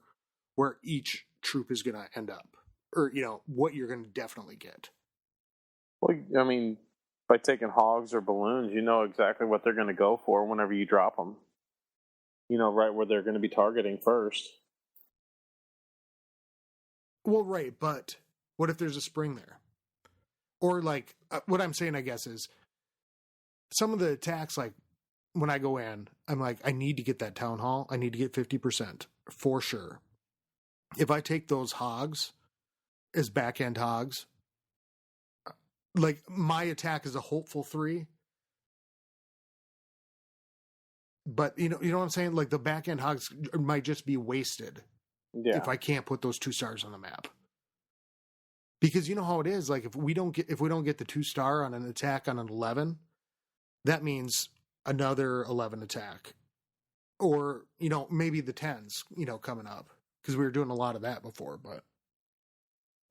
where each troop is going to end up, or what you're going to definitely get. Well, I mean, by taking hogs or balloons, you know exactly what they're going to go for whenever you drop them. Right where they're going to be targeting first. Well, right, but what if there's a spring there? Or what I'm saying, I guess, is some of the attacks, when I go in, I'm I need to get that town hall. I need to get 50% for sure. If I take those hogs as back end hogs, my attack is a hopeful 3. But you know what I'm saying? The back end hogs might just be wasted if I can't put those 2 stars on the map. Because you know how it is. If we don't get the 2-star on an attack on an 11, that means another 11 attack, or maybe the 10s coming up, because we were doing a lot of that before. But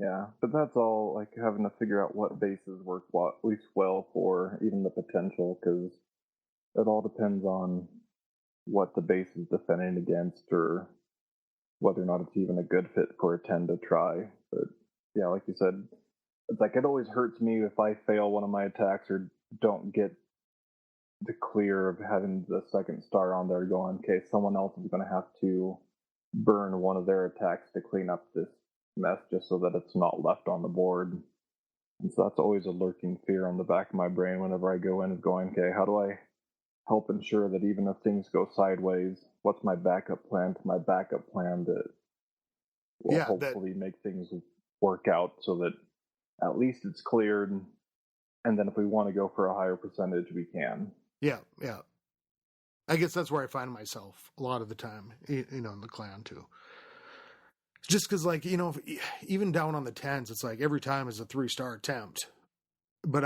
yeah, but that's all having to figure out what bases work at least well for even the potential, because it all depends on what the base is defending against, or whether or not it's even a good fit for a 10 to try. But yeah, like you said, it's it always hurts me if I fail one of my attacks or don't get the clear of having the 2nd star on there going, okay, someone else is going to have to burn one of their attacks to clean up this mess just so that it's not left on the board. And so that's always a lurking fear on the back of my brain whenever I go in, is going, okay, how do I help ensure that even if things go sideways, what's my backup plan to my backup plan that will hopefully make things work out so that at least it's cleared, and then if we want to go for a higher percentage, we can. Yeah. I guess that's where I find myself a lot of the time, in the clan too. Just because, even down on the 10s, it's every time is a 3-star attempt. But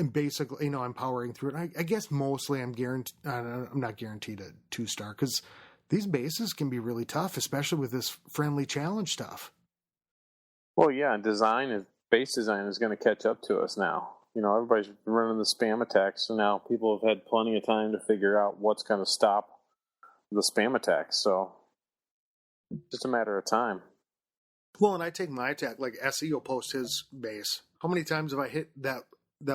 and basically, I'm powering through it. I guess mostly I'm not guaranteed a 2-star because these bases can be really tough, especially with this friendly challenge stuff. Well, yeah, base design is going to catch up to us now. Everybody's running the spam attacks, so now people have had plenty of time to figure out what's going to stop the spam attacks. So just a matter of time. Well, and I take my attack, like SE will post his base. How many times have I hit that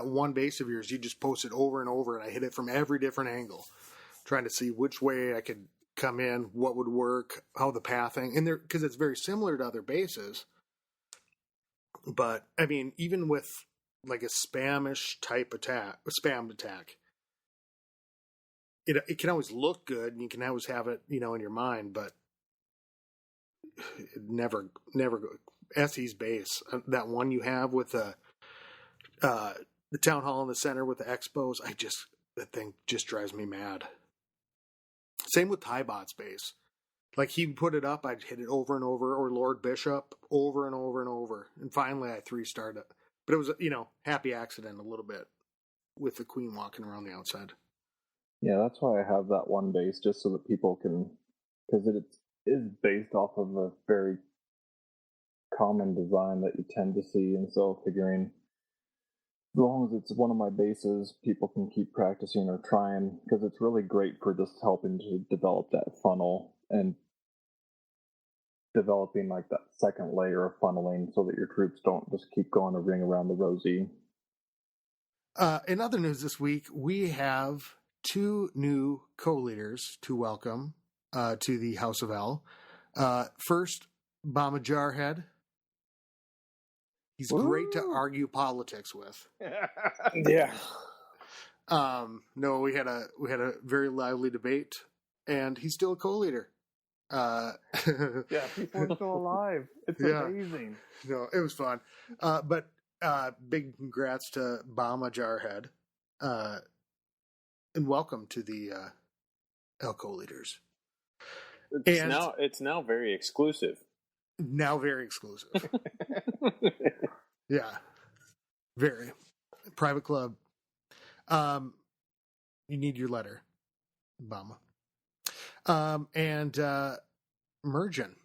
one base of yours? You just post it over and over, and I hit it from every different angle, trying to see which way I could come in, what would work, how the pathing, and because it's very similar to other bases. But I mean, even with like a spamish type attack, a spam attack, it can always look good, and you can always have it, in your mind, but it never go. SE's base, that one you have with the town hall in the center with the expos, that thing just drives me mad. Same with Tybot's base. Like, he'd put it up, I'd hit it over and over, or Lord Bishop over and over and over. And finally I 3-starred it. But it was, happy accident a little bit with the queen walking around the outside. Yeah, that's why I have that one base, just so that people can, because it is based off of a very common design that you tend to see, and so figuring as long as it's one of my bases, people can keep practicing or trying, because it's really great for just helping to develop that funnel and developing like that second layer of funneling so that your troops don't just keep going to ring around the rosy. In other news this week, we have 2 new co-leaders to welcome to the House of L. First, Bama Jarhead. He's great to argue politics with. Yeah. No, we had a very lively debate, and he's still a co-leader. Yeah, people are still alive. It's amazing. No, it was fun. But big congrats to Bama Jarhead, and welcome to the L co-leaders. It's now very exclusive. Now very exclusive. Yeah, very private club. You need your letter, Bama. And Mergen,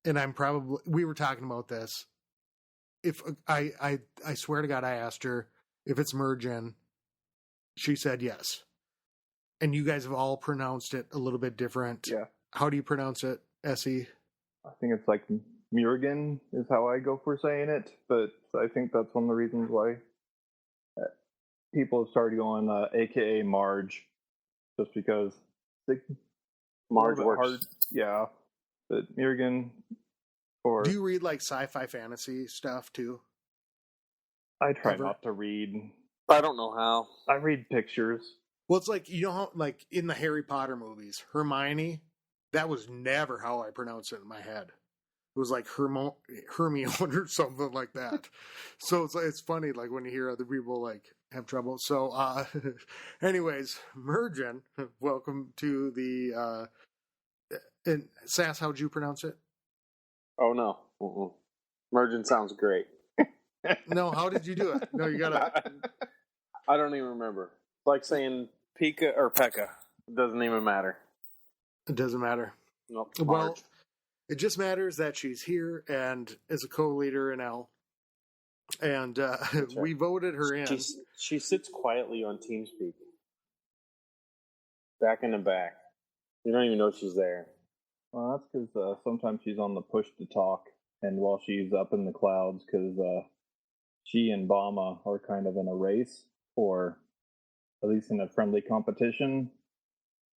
and we were talking about this. If I swear to God, I asked her if it's Mergen. She said yes. And you guys have all pronounced it a little bit different. Yeah. How do you pronounce it, Essie? I think it's like Murigan is how I go for saying it, but I think that's one of the reasons why people have started going AKA Marge, just because Marge works. Hard, yeah, but Murigan. Or do you read like sci-fi fantasy stuff too? I try not to read. I don't know how. I read pictures. Well, it's like, how, like in the Harry Potter movies, Hermione, that was never how I pronounced it in my head. It was like Hermione or something like that. So it's funny, like when you hear other people like have trouble. So, anyways, Mergen, welcome to the. And Sass, how'd you pronounce it? Oh no, Mergen sounds great. No, how did you do it? No, you gotta. I don't even remember. It's like saying Pika or Pekka. It doesn't even matter. It doesn't matter. Nope. Well, it just matters that she's here and is a co-leader in L. And right. We voted her in. She sits quietly on TeamSpeak. Back in the back. You don't even know she's there. Well, that's because sometimes she's on the push to talk, and while she's up in the clouds, because she and Bama are kind of in a race, or at least in a friendly competition,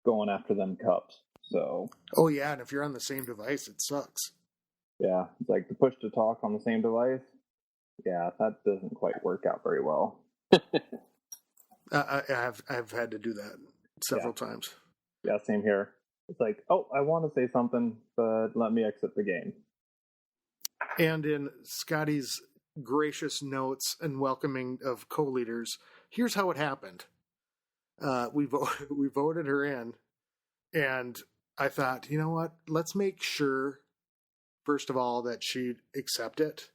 going after them cups. So. Oh yeah, and if you're on the same device, it sucks. Yeah, it's like the push to talk on the same device. Yeah, that doesn't quite work out very well. I've had to do that several times. Yeah, same here. It's like, oh, I want to say something, but let me exit the game. And in Scotty's gracious notes and welcoming of co-leaders, here's how it happened. We voted her in, and I thought, you know what? Let's make sure, first of all, that she'd accept it.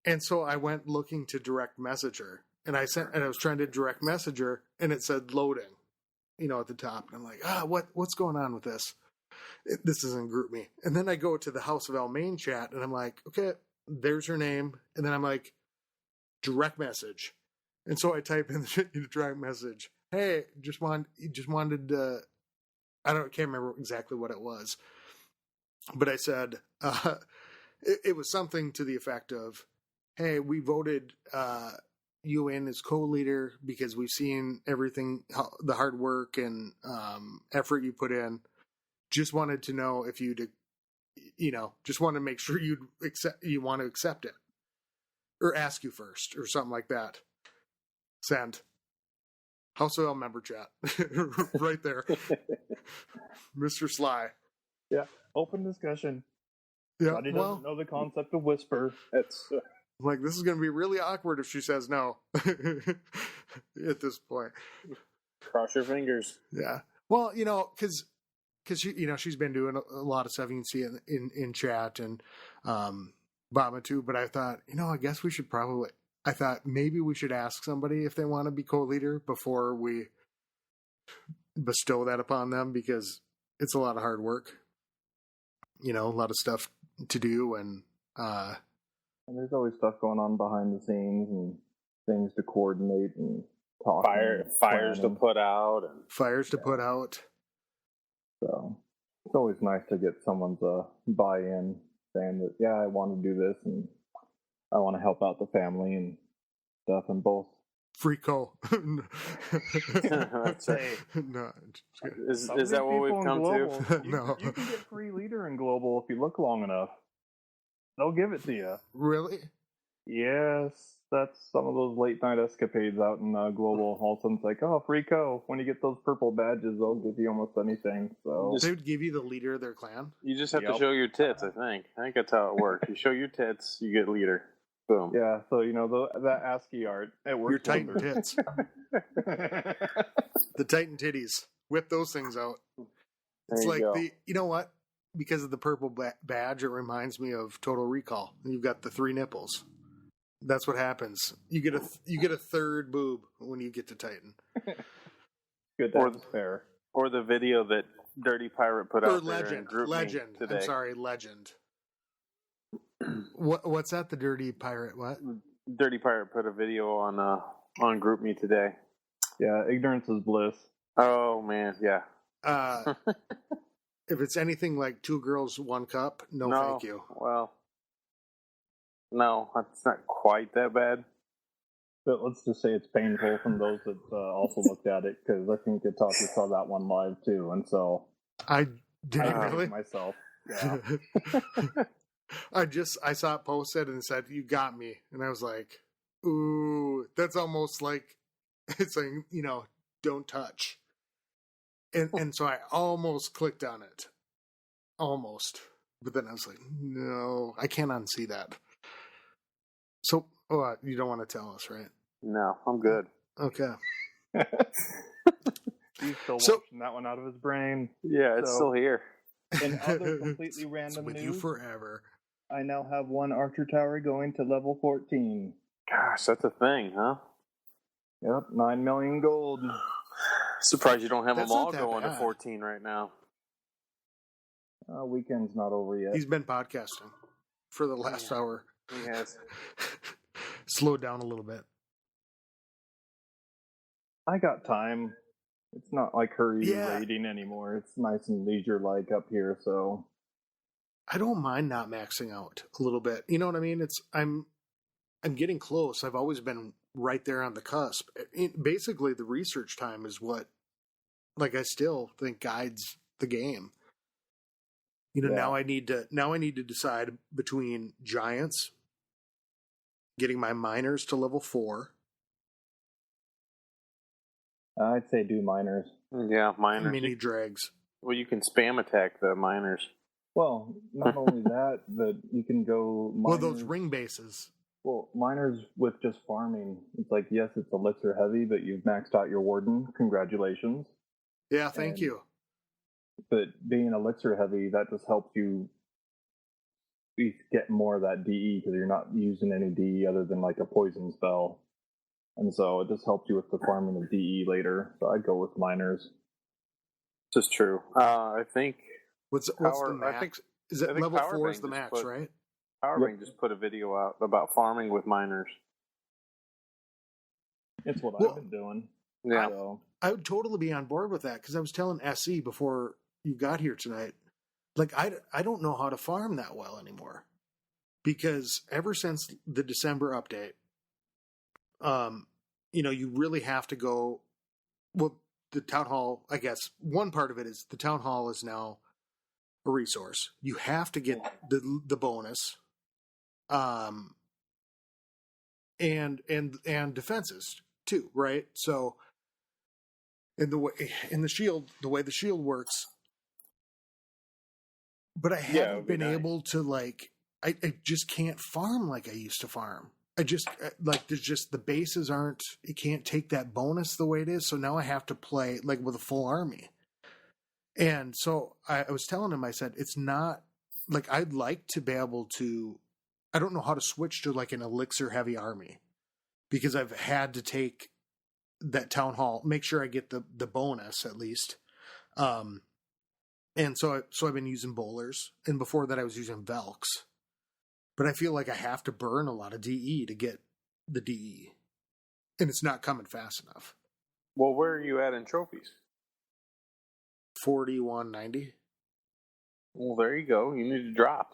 And so I went looking to direct message her, and I was trying to direct message her, and it said loading, at the top. And I'm like, what's going on with this? This isn't GroupMe. And then I go to the House of L main chat, and I'm like, okay, there's her name. And then I'm like, direct message. And so I type in the direct message. Hey, just wanted to, can't remember exactly what it was, but I said, it was something to the effect of, hey, we voted you in as co-leader because we've seen everything, the hard work and effort you put in. Just wanted to know if you'd, just want to make sure you want to accept it, or ask you first, or something like that. Send. House of L member chat. Right there. Mr. Sly. Yeah. Open discussion. Yeah. Scotty doesn't know the concept of whisper. It's like, this is going to be really awkward if she says no at this point. Cross your fingers. Yeah. Well, because she, she's been doing a lot of stuff you can see in chat, and Bama too. But I thought, I guess we should probably. I thought maybe we should ask somebody if they want to be co-leader before we bestow that upon them, because it's a lot of hard work. A lot of stuff to do, and there's always stuff going on behind the scenes and things to coordinate and talk. Fires to put out. So it's always nice to get someone's buy-in, saying that, yeah, I want to do this and I want to help out the family and stuff, and both. Free co. Let's say. No. Is that what we've come to? No. You can get free leader in Global if you look long enough. They'll give it to you. Really? Yes. That's some of those late night escapades out in Global. All of a sudden it's like, oh, free co. When you get those purple badges, they'll give you almost anything. So they would give you the leader of their clan? You just have to show your tits, I think. I think that's how it works. You show your tits, you get leader. Boom. Yeah, so that ASCII art, it works. Your Titan tits. The Titan titties. Whip those things out. It's like you know what? Because of the purple badge, it reminds me of Total Recall. You've got the 3 nipples. That's what happens. You get a third boob when you get to Titan. Good, that's fair. Or the video that Dirty Pirate put out there in GroupMe today. I'm sorry, Legend. What's that? The Dirty Pirate? What? Dirty Pirate put a video on GroupMe today. Yeah, ignorance is bliss. Oh man, yeah. If it's anything like 2 girls, 1 cup, no, thank you. Well, no, it's not quite that bad. But let's just say it's painful from those that also looked at it, because I think Itachi saw that one live too, and so I didn't really myself. Yeah. I saw it posted and it said, "You got me," and I was like, "Ooh, that's almost like it's saying, don't touch." And so I almost clicked on it, almost, but then I was like, "No, I can't unsee that." So, you don't want to tell us, right? No, I'm good. Okay. He's still washing that one out of his brain. Yeah, it's still here. In other completely random with news, you forever. I now have 1 Archer Tower going to level 14. Gosh, that's a thing, huh? Yep, 9 million gold. Surprised you don't have That's them all not that going bad. to 14 right now. Weekend's not over yet. He's been podcasting for the last hour. He has. Slowed down a little bit. I got time. It's not like hurry raiding anymore. It's nice and leisure-like up here, so... I don't mind not maxing out a little bit. You know what I mean? I'm getting close. I've always been right there on the cusp. Basically, the research time is what, I still think guides the game. Now I need to decide between giants, getting my miners to level 4. I'd say do miners. Yeah, miners. Mini dregs. Well, you can spam attack the miners. Well, not only that, but you can go miners. Well, those ring bases. Well, miners with just farming. It's like, yes, it's elixir heavy, but you've maxed out your warden. Congratulations. Yeah, thank you. But being elixir heavy, that just helps you you get more of that DE because you're not using any DE other than like a poison spell. And so it just helps you with the farming of DE later. So I'd go with miners. This is true. I think What's the max? Is it level 4 is the max, right? Powerbank just put a video out about farming with miners. It's what I've been doing. Yeah. I would totally be on board with that because I was telling SE before you got here tonight, like I don't know how to farm that well anymore because ever since the December update, you really have to go. Well, the town hall, I guess one part of it is the town hall is now a resource. You have to get the bonus, and defenses too, right? So in the shield, the way the shield works, but I haven't been able to I just can't farm like I used to farm. I just there's just the bases aren't. You can't take that bonus the way it is. So now I have to play like with a full army. And so I was telling him, I said, it's not like I'd like to be able to. I don't know how to switch to like an elixir heavy army because I've had to take that town hall, make sure I get the bonus at least. And so I've been using bowlers, and before that I was using Velks. But I feel like I have to burn a lot of DE to get the DE. And it's not coming fast enough. Well, where are you at in trophies? 4190. Well, there you go. You need to drop.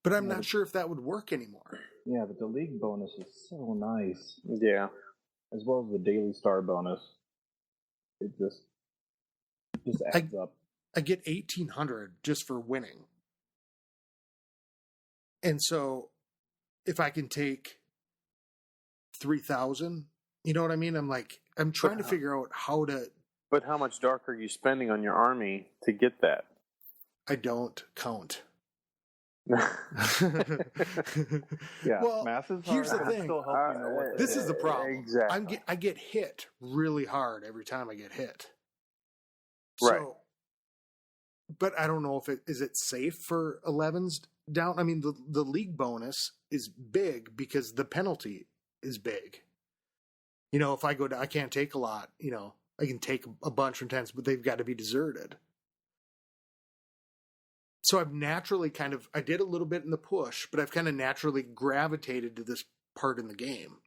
But I'm not sure if that would work anymore. Yeah, but the league bonus is so nice. Yeah. As well as the daily star bonus. It just adds up. I get 1,800 just for winning. And so if I can take 3,000, you know what I mean? I'm trying to figure out how to. But how much dark are you spending on your army to get that? I don't count. Yeah. Well, math is hard. here's the thing. Still help you know what this is the problem. Exactly. I get hit really hard every time I get hit. Right. So, but I don't know if is it safe for 11s down. I mean, the league bonus is big because the penalty is big. If I go down, I can't take a lot. I can take a bunch from 10s, but they've got to be deserted. So I've naturally I did a little bit in the push, but I've kind of naturally gravitated to this part in the game.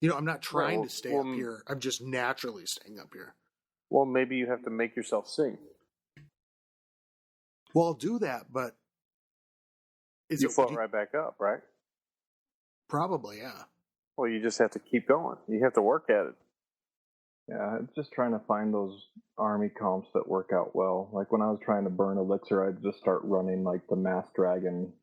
I'm not trying to stay up here. I'm just naturally staying up here. Well, maybe you have to make yourself sing. Well, I'll do that, but you float right back up, right? Probably, yeah. Well, you just have to keep going. You have to work at it. Yeah, it's just trying to find those army comps that work out well. Like when I was trying to burn elixir, I'd just start running like the mass dragon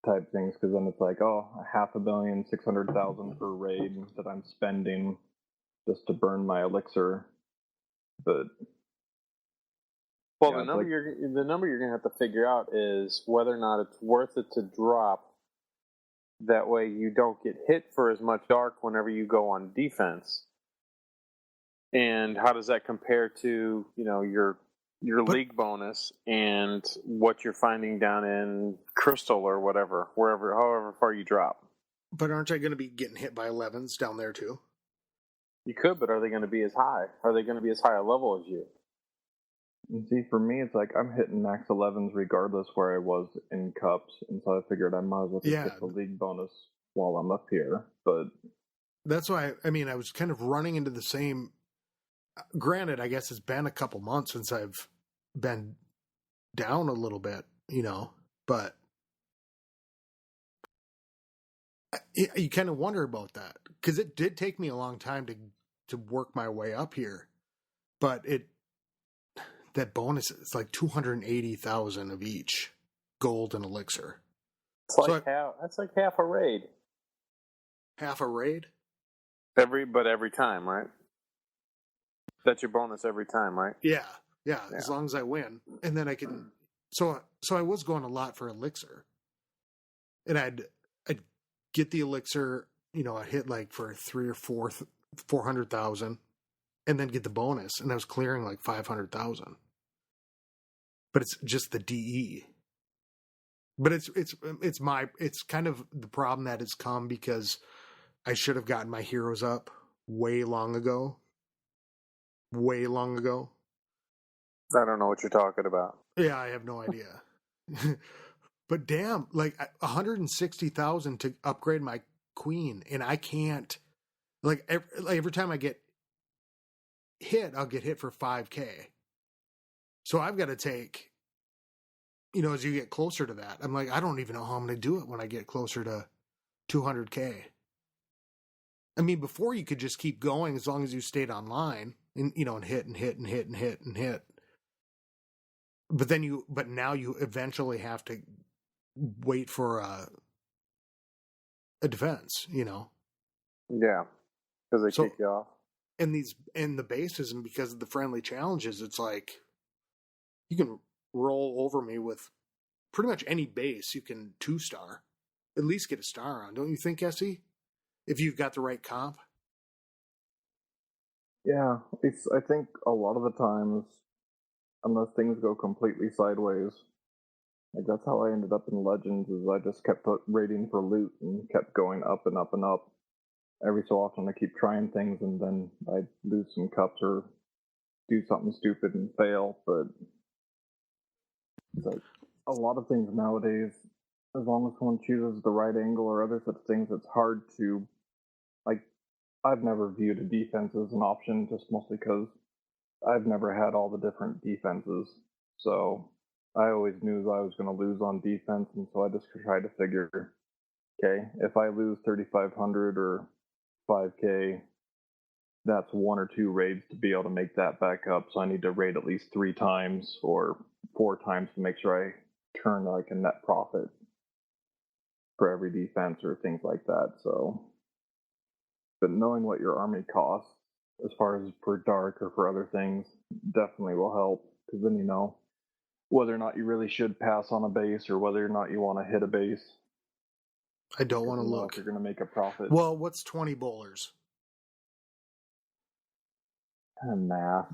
type things because then it's like, 500,000, 600,000 per raid that I'm spending just to burn my elixir. But the number you're gonna have to figure out is whether or not it's worth it to drop. That way you don't get hit for as much dark whenever you go on defense. And how does that compare to, your league bonus and what you're finding down in Crystal or whatever, however far you drop? But aren't I going to be getting hit by 11s down there too? You could, but are they going to be as high? Are they going to be as high a level as you? And see, for me, it's like I'm hitting max 11s regardless where I was in cups, and so I figured I might as well just get the league bonus while I'm up here. But that's why I was kind of running into the same. Granted, I guess it's been a couple months since I've been down a little bit, but you kind of wonder about that because it did take me a long time to work my way up here, but that bonus is like 280,000 of each gold and elixir. That's like half a raid. Half a raid? Every time, right? That's your bonus every time, right? Yeah, as long as I win. And then I can... So I was going a lot for elixir. And I'd get the elixir, I'd hit like for 400,000 and then get the bonus. And I was clearing like 500,000. but it's just the DE. But it's kind of the problem that has come because I should have gotten my heroes up way long ago. Way long ago. I don't know what you're talking about. Yeah, I have no idea. But damn, like 160,000 to upgrade my queen, and I can't. Like every time I get hit, I'll get hit for 5K. So I've got to take, as you get closer to that, I'm like, I don't even know how I'm going to do it when I get closer to 200K. I mean, before you could just keep going as long as you stayed online and, and hit and hit and hit and hit and hit. But now you eventually have to wait for a defense, Yeah, because they kick you off. In the bases and because of the friendly challenges, it's like you can roll over me with pretty much any base. You can 2-star, at least get a star on, don't you think, Essie? If you've got the right comp. Yeah, I think a lot of the times, unless things go completely sideways, like that's how I ended up in Legends. Is I just kept raiding for loot and kept going up and up and up. Every so often, I keep trying things, and then I lose some cups or do something stupid and fail. But it's like a lot of things nowadays, as long as someone chooses the right angle or other such things, it's hard to, like, I've never viewed a defense as an option, just mostly because I've never had all the different defenses. So I always knew I was going to lose on defense, and so I just tried to figure, okay, if I lose 3,500 or 5K, that's 1 or 2 raids to be able to make that back up. So I need to raid at least 3 times or 4 times to make sure I turn like a net profit for every defense or things like that. So, but knowing what your army costs as far as for dark or for other things definitely will help, because then you know whether or not you really should pass on a base or whether or not you want to hit a base. I don't want to look. If you're going to make a profit. Well, what's 20 bowlers? Math.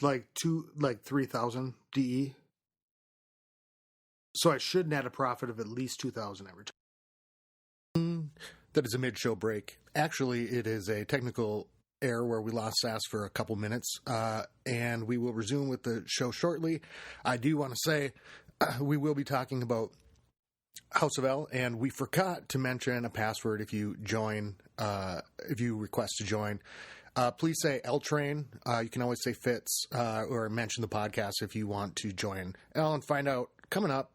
Like 3,000 DE. So I should net a profit of at least 2,000 every time. That is a mid-show break. Actually, it is a technical error where we lost Sass for a couple minutes, and we will resume with the show shortly. I do want to say we will be talking about House of L, and we forgot to mention a password if you join, if you request to join. Please say L Train. You can always say Fitz, or mention the podcast if you want to join L and find out coming up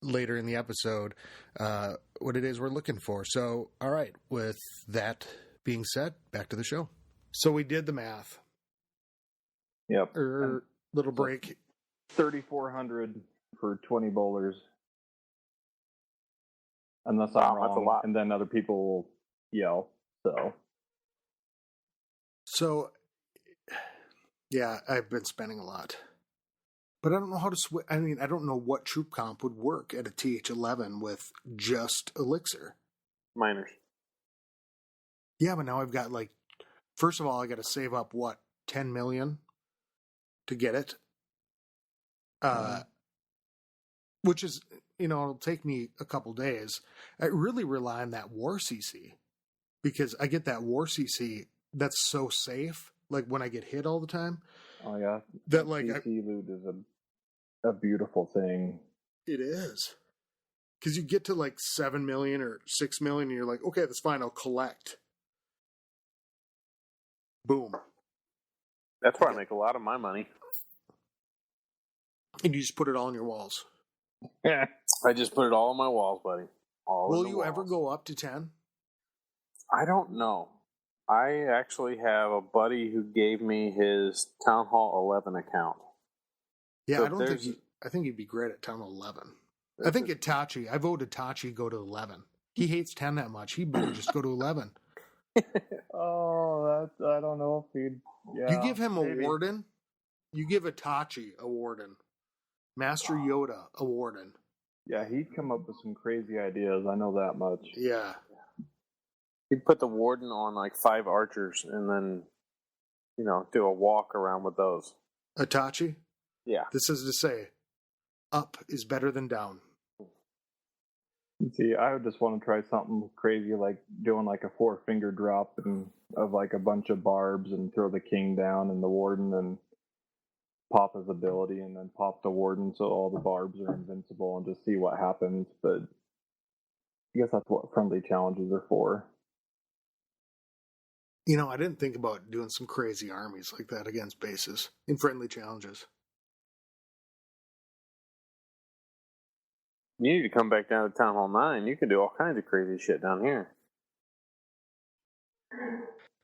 later in the episode what it is we're looking for. So, all right, with that being said, back to the show. So we did the math. Yep. Little break. 3,400 for 20 bowlers. Unless I'm wrong, that's a lot. And then other people will yell. So, yeah, I've been spending a lot. But I don't know how to switch. I mean, I don't know what troop comp would work at a TH11 with just Elixir. Miners. Yeah, but now I've got first of all, I got to save up 10 million to get it. Which is, it'll take me a couple days. I really rely on that War CC because I get that War CC that's so safe. Like when I get hit all the time. Oh yeah, that CC loot is a beautiful thing. It is, because you get to 7 million or 6 million, and you're like, okay, that's fine. I'll collect. Boom. That's where I make a lot of my money. And you just put it all on your walls. Yeah, I just put it all on my walls, buddy. Will you ever go up to 10? I don't know. I actually have a buddy who gave me his Town Hall 11 account. Yeah, So I think he'd be great at Town Hall 11. I think Itachi. I voted Tachi go to 11. He hates 10 that much. He better just go to 11. Oh, I don't know if he'd. Yeah, you give him maybe. a warden. You give Itachi a warden. Master Yoda a warden. Yeah, he'd come up with some crazy ideas. I know that much. Yeah. He'd put the warden on 5 archers and then, do a walk around with those. Itachi? Yeah. This is to say, up is better than down. See, I would just want to try something crazy, like doing like a 4-finger drop of like a bunch of barbs and throw the king down and the warden and pop his ability and then pop the warden so all the barbs are invincible and just see what happens. But I guess that's what friendly challenges are for. I didn't think about doing some crazy armies like that against bases in friendly challenges. You need to come back down to Town Hall 9. You can do all kinds of crazy shit down here.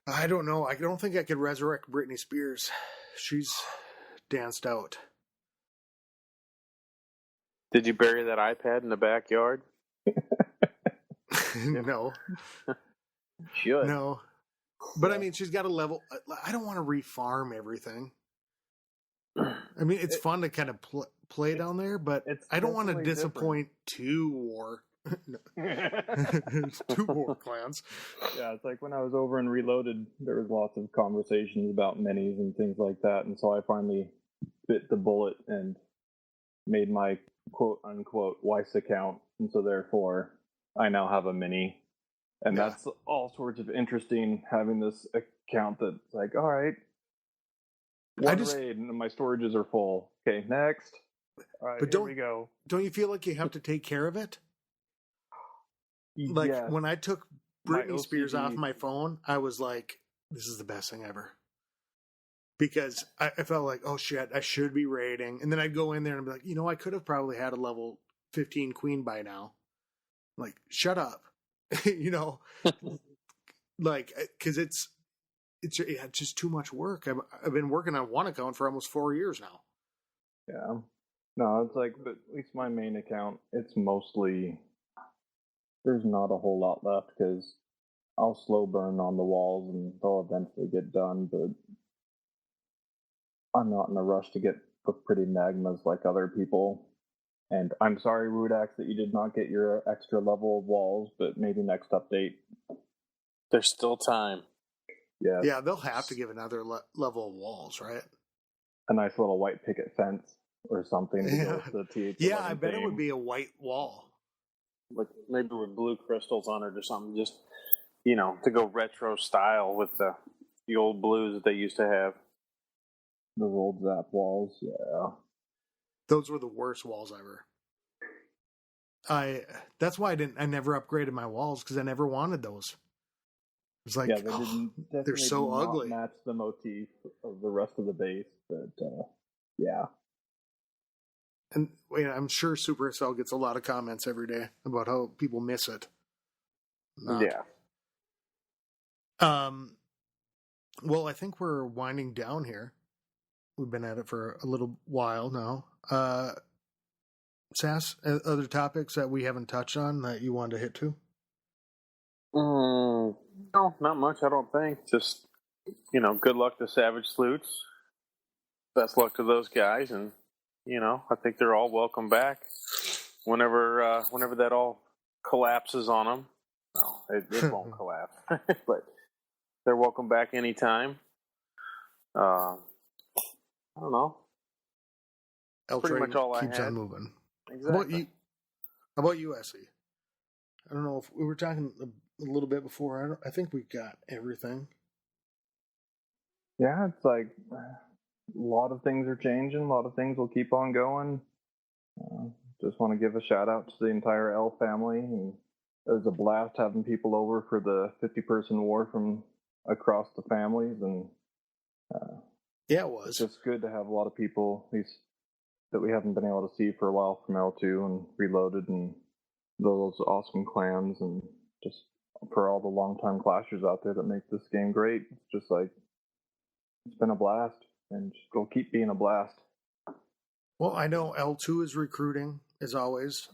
I don't know. I don't think I could resurrect Britney Spears. She's danced out. Did you bury that iPad in the backyard? No. Should. No. But I mean, she's got a level. I don't want to refarm everything. I mean, it's fun to kind of play down there, but I don't want to disappoint two war clans. Yeah, it's like when I was over in Reloaded, there was lots of conversations about minis and things like that, and so I finally bit the bullet and made my quote-unquote Weiss account, and so therefore I now have a mini. And that's all sorts of interesting, having this account that's like, all right, raid, and my storages are full. Okay, next. All right, but here we go. Don't you feel like you have to take care of it? Like, when I took Britney Spears off my phone, I was like, this is the best thing ever. Because I felt like, oh shit, I should be raiding. And then I'd go in there and be like, I could have probably had a level 15 queen by now. Like, shut up. Like, because it's just too much work. I've been working on one account for almost 4 years now. Yeah. No, it's like, but at least my main account, it's mostly, there's not a whole lot left because I'll slow burn on the walls and they'll eventually get done, but I'm not in a rush to get pretty magmas like other people. And I'm sorry, Rudax, that you did not get your extra level of walls, but maybe next update. There's still time. Yeah. Yeah, they'll have to give another level of walls, right? A nice little white picket fence or something to go with the TH11 Yeah, I bet it would be a white wall. Like maybe with blue crystals on it or something, just, to go retro style with the old blues that they used to have. Those old Zap walls, yeah. Those were the worst walls ever. That's why I never upgraded my walls, because I never wanted those. It's like, they're so ugly. Match the motif of the rest of the base, but yeah. And I'm sure Supercell gets a lot of comments every day about how people miss it. Yeah. Well, I think we're winding down here. We've been at it for a little while now. Sass, other topics that we haven't touched on that you wanted to hit to? No, not much, I don't think. Just, good luck to Savage Sleuths. Best luck to those guys, and, I think they're all welcome back whenever that all collapses on them. No, it won't collapse, but they're welcome back anytime. I don't know. Pretty much all keeps I had. on moving. Exactly. How about you, Essie? I don't know if we were talking a little bit before. I think we got everything. Yeah, it's like a lot of things are changing. A lot of things will keep on going. Just want to give a shout out to the entire L family. And it was a blast having people over for the 50-person war from across the families. And yeah, it was. It's just good to have a lot of people, at least that we haven't been able to see for a while, from L2 and Reloaded and those awesome clans, and just for all the longtime clashers out there that make this game great. It's just like, it's been a blast, and just go keep being a blast. Well, I know L2 is recruiting, as always.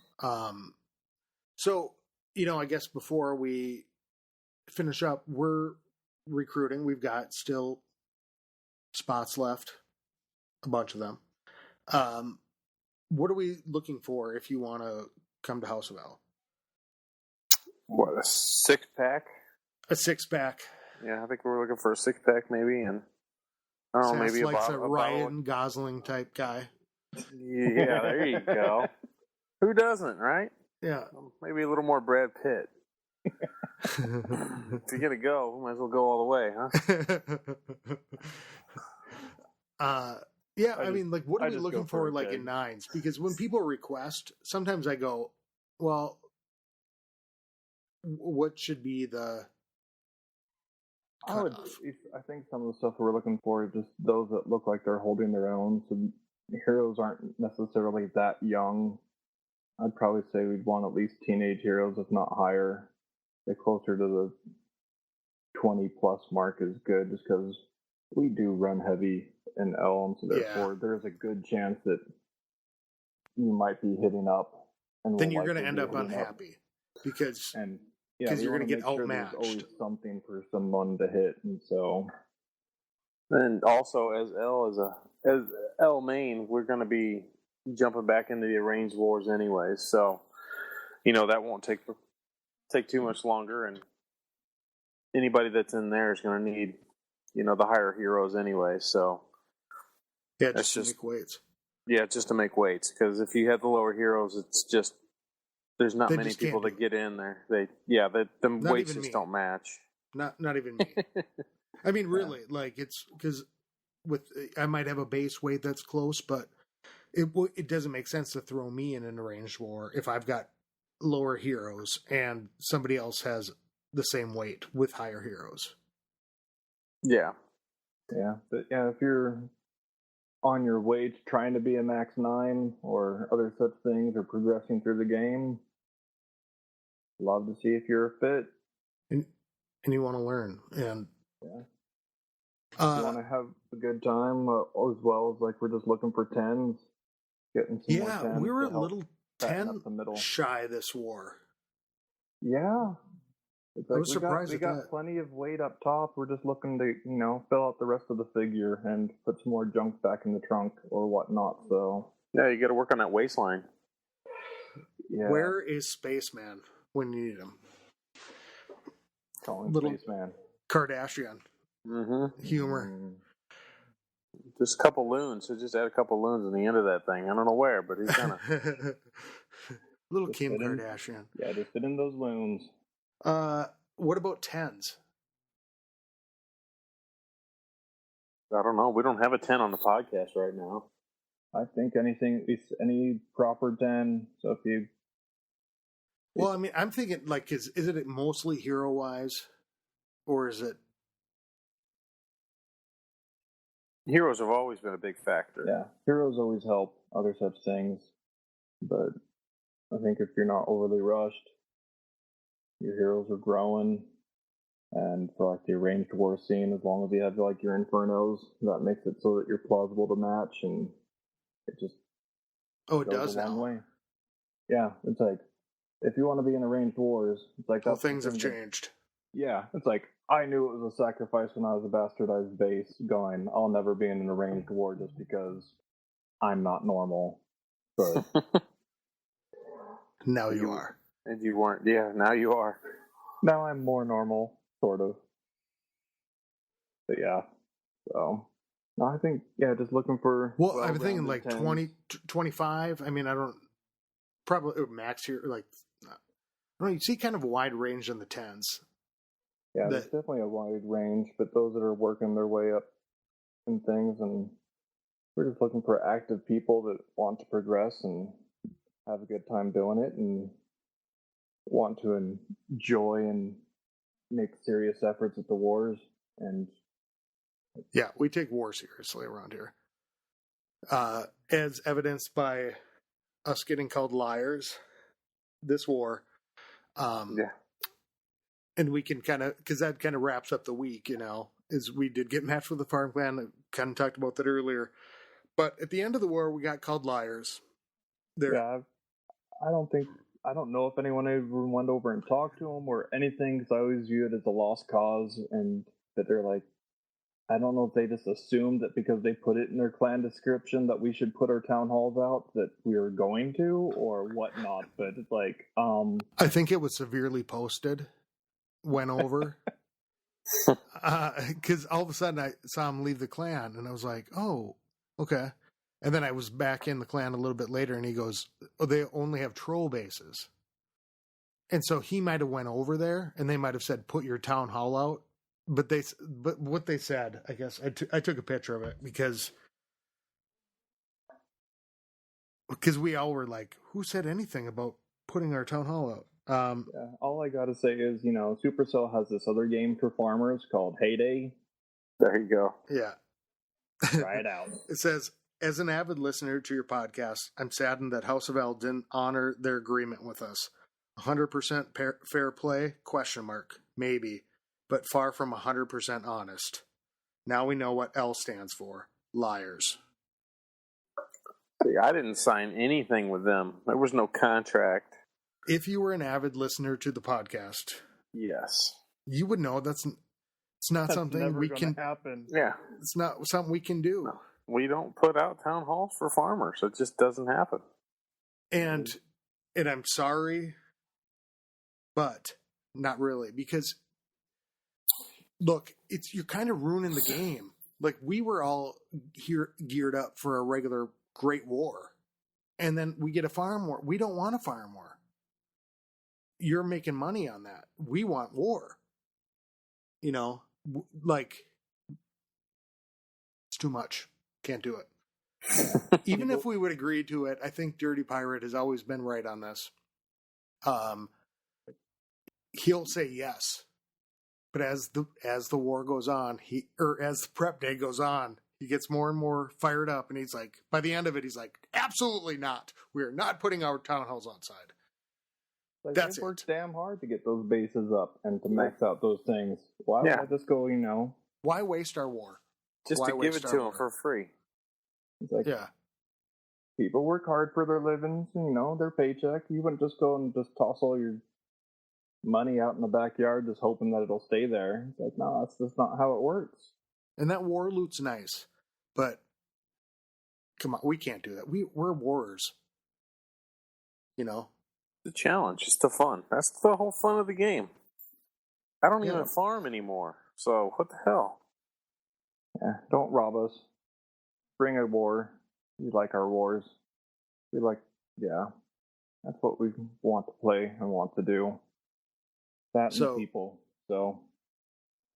So, I guess before we finish up, we're recruiting. We've got still spots left, a bunch of them. What are we looking for if you want to come to House of L? What, a 6-pack? A 6-pack. Yeah, I think we're looking for a 6-pack maybe, and I don't know, maybe a Ryan Gosling type guy. Yeah, there you go. Who doesn't, right? Yeah. Maybe a little more Brad Pitt. If you're gonna go, we might as well go all the way, huh? Yeah, I mean, like, what are we looking for, like, keg. in nines? Because when people request, sometimes I go, well, what should be the cutoff? I think some of the stuff we're looking for is just those that look like they're holding their own. So heroes aren't necessarily that young. I'd probably say we'd want at least teenage heroes, if not higher. They're closer to the 20 plus mark is good, just because we do run heavy in Elm, so therefore there's a good chance that you might be hitting up, and then you're going to end up unhappy because you're going to get outmatched. There's always something for someone to hit, and so. And also, as L main, we're going to be jumping back into the arranged wars anyways, so that won't take too much longer, and anybody that's in there is going to need the higher heroes anyway. So just to make weights. Yeah, just to make weights, because if you have the lower heroes, it's just there's not many people that get in there. The weights just don't match. Not even me. I mean, really, like, it's because I might have a base weight that's close, but it doesn't make sense to throw me in an arranged war if I've got lower heroes and somebody else has the same weight with higher heroes. Yeah, but if you're on your way to trying to be a max 9 or other such things, or progressing through the game, love to see if you're a fit and you want to learn, and you want to have a good time, as well as, like, we're just looking for 10s, getting some more 10s. We were a little 10 shy this war. Yeah, it's like I was surprised we got plenty of weight up top. We're just looking to fill out the rest of the figure and put some more junk back in the trunk or whatnot. So yeah, you got to work on that waistline. Yeah. Where is Spaceman when you need him? Calling little Spaceman. Kardashian humor. Just a couple loons. So just add a couple loons in the end of that thing. I don't know where, but he's gonna. Little Kim Kardashian. Just fit in those loons. What about 10s? I don't know. We don't have a 10 on the podcast right now. I think any proper 10. So if you. Well, I mean, I'm thinking, like, is it mostly hero wise, or is it? Heroes have always been a big factor. Yeah, heroes always help other such things, but I think if you're not overly rushed, your heroes are growing, and for, like, the arranged war scene, as long as you have, like, your Infernos, that makes it so that you're plausible to match, and it just it does a long now. way. Yeah, it's like, if you want to be in arranged wars, it's like things have changed. Yeah, it's like, I knew it was a sacrifice when I was a bastardized base, going, I'll never be in an arranged war just because I'm not normal. But now you are. And you weren't. Yeah, now you are. Now I'm more normal, sort of. But yeah, so no, I think, just looking for. Well, I'm thinking like 20, 25. I mean, I don't probably max here. Like, I don't know. You see kind of a wide range in the 10s. Yeah, there's definitely a wide range, but those that are working their way up in things, and we're just looking for active people that want to progress and have a good time doing it, and want to enjoy and make serious efforts at the wars. And yeah, we take war seriously around here, as evidenced by us getting called liars this war. And we can kind of, because that kind of wraps up the week, is we did get matched with the Farm Clan. I kind of talked about that earlier. But at the end of the war, we got called liars. I don't know if anyone ever went over and talked to them or anything, because I always view it as a lost cause, and that they're like, I don't know if they just assumed that because they put it in their clan description that we should put our town halls out, that we are going to, or whatnot. But it's like, I think it was severely posted. Went over because all of a sudden I saw him leave the clan, and I was like, oh, okay. And then I was back in the clan a little bit later, and he goes, "Oh, they only have troll bases." And so he might have went over there, and they might have said, "Put your town hall out." But what they said, I guess I took a picture of it because we all were like, "Who said anything about putting our town hall out?" Yeah, all I gotta say is, Supercell has this other game for farmers called Heyday. There you go. Yeah. Try it out. It says, as an avid listener to your podcast, I'm saddened that House of L didn't honor their agreement with us. 100% fair play? ? Maybe, but far from 100% honest. Now we know what L stands for. Liars. See, I didn't sign anything with them. There was no contract. If you were an avid listener to the podcast, Yes. you would know it's not something we can happen. Yeah. It's not something we can do. No. We don't put out town halls for farmers. It just doesn't happen. And I'm sorry, but not really, because look, you're kind of ruining the game. Like, we were all here geared up for a regular Great War, and then we get a farm war. We don't want a farm war. You're making money on that. We want war. Like, it's too much. Can't do it. Even if we would agree to it, I think Dirty Pirate has always been right on this. He'll say yes, but as the war goes on, as the prep day goes on, he gets more and more fired up, and he's like, by the end of it, he's like, absolutely not. We are not putting our town halls outside. Like, That's it worked it. damn hard to get those bases up and to max out those things. Why would I just go, Why waste our war? Just Why to give it waste to our them for free. It's like, Yeah. people work hard for their livings, their paycheck. You wouldn't just go and just toss all your money out in the backyard just hoping that it'll stay there. It's like, no, that's just not how it works. And that war loot's nice, but come on, we can't do that. We're warriors. The challenge. It's the fun. That's the whole fun of the game. I don't even farm anymore. So what the hell? Yeah, don't rob us. Bring a war. We like our wars. That's what we want to play and want to do. That and people. So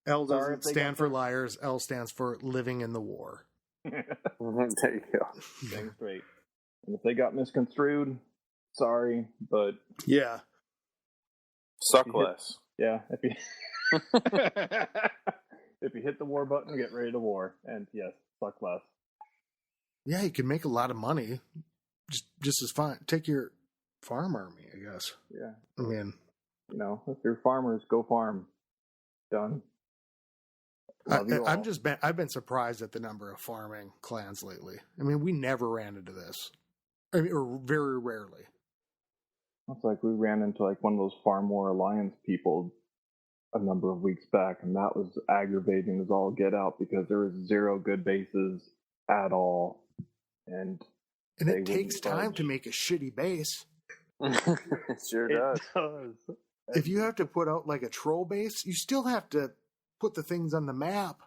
L doesn't stand for liars. L stands for living in the war. There you go. Dang straight. And if they got misconstrued, sorry, but yeah, suck less. If you if you hit the war button, get ready to war, and yes, suck less. Yeah, you can make a lot of money, just as fine. Take your farm army, I guess. Yeah, I mean, if you're farmers, go farm. Done. I've been surprised at the number of farming clans lately. I mean, we never ran into this. I mean, or very rarely. It's like we ran into one of those Farm War Alliance people a number of weeks back, and that was aggravating as all get out because there was 0 good bases at all. And it takes time to make a shitty base. It sure does. If you have to put out a troll base, you still have to put the things on the map.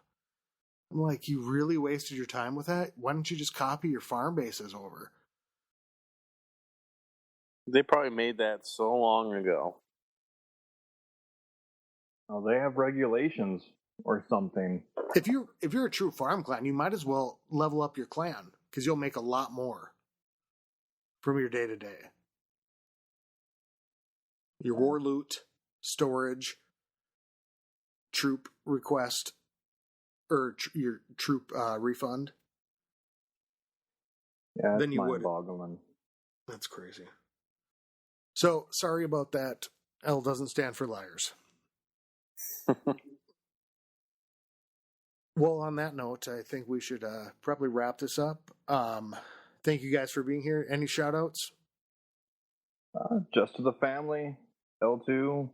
I'm like, you really wasted your time with that? Why don't you just copy your farm bases over? They probably made that so long ago. Oh, they have regulations or something. If you're a true farm clan, you might as well level up your clan because you'll make a lot more from your day to day. Your war loot, storage, troop request, or your troop refund. Yeah, then you would. Mind-boggling. That's crazy. So sorry about that. L doesn't stand for liars. Well, on that note, I think we should probably wrap this up. Thank you guys for being here. Any shout outs? Just to the family. L2,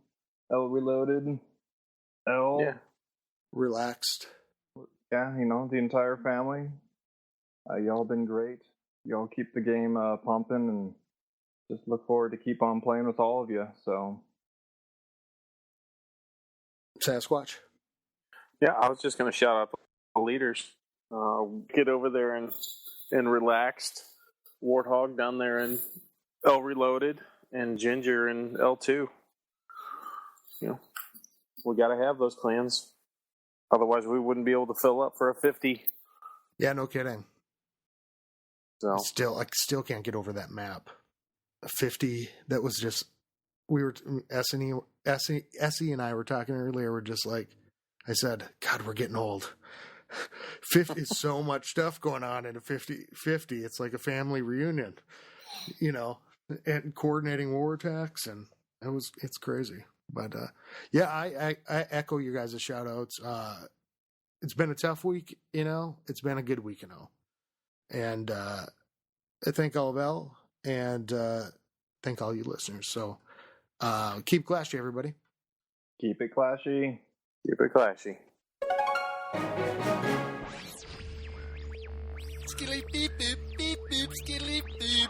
L Reloaded, L. Yeah. Relaxed. Yeah, the entire family. Y'all been great. Y'all keep the game pumping, and just look forward to keep on playing with all of you. So, Sasquatch? Yeah, I was just going to shout out the leaders. Get over there and and relaxed. Warthog down there in L Reloaded, and Ginger in L2. We got to have those clans. Otherwise, we wouldn't be able to fill up for a 50. Yeah, no kidding. So I still can't get over that map. A 50 that was just, we were, Essie and I were talking earlier, we're just like, I said, God, we're getting old. 50 is so much stuff going on in a 50. It's like a family reunion, and coordinating war attacks, and it's crazy. But yeah, I echo your guys' shout outs. It's been a tough week, it's been a good week, and I thank all of L, and thank all you listeners. So keep clashy, everybody. Keep it clashy. keep it clashy. Skilly beep beep beep beep skilly beep.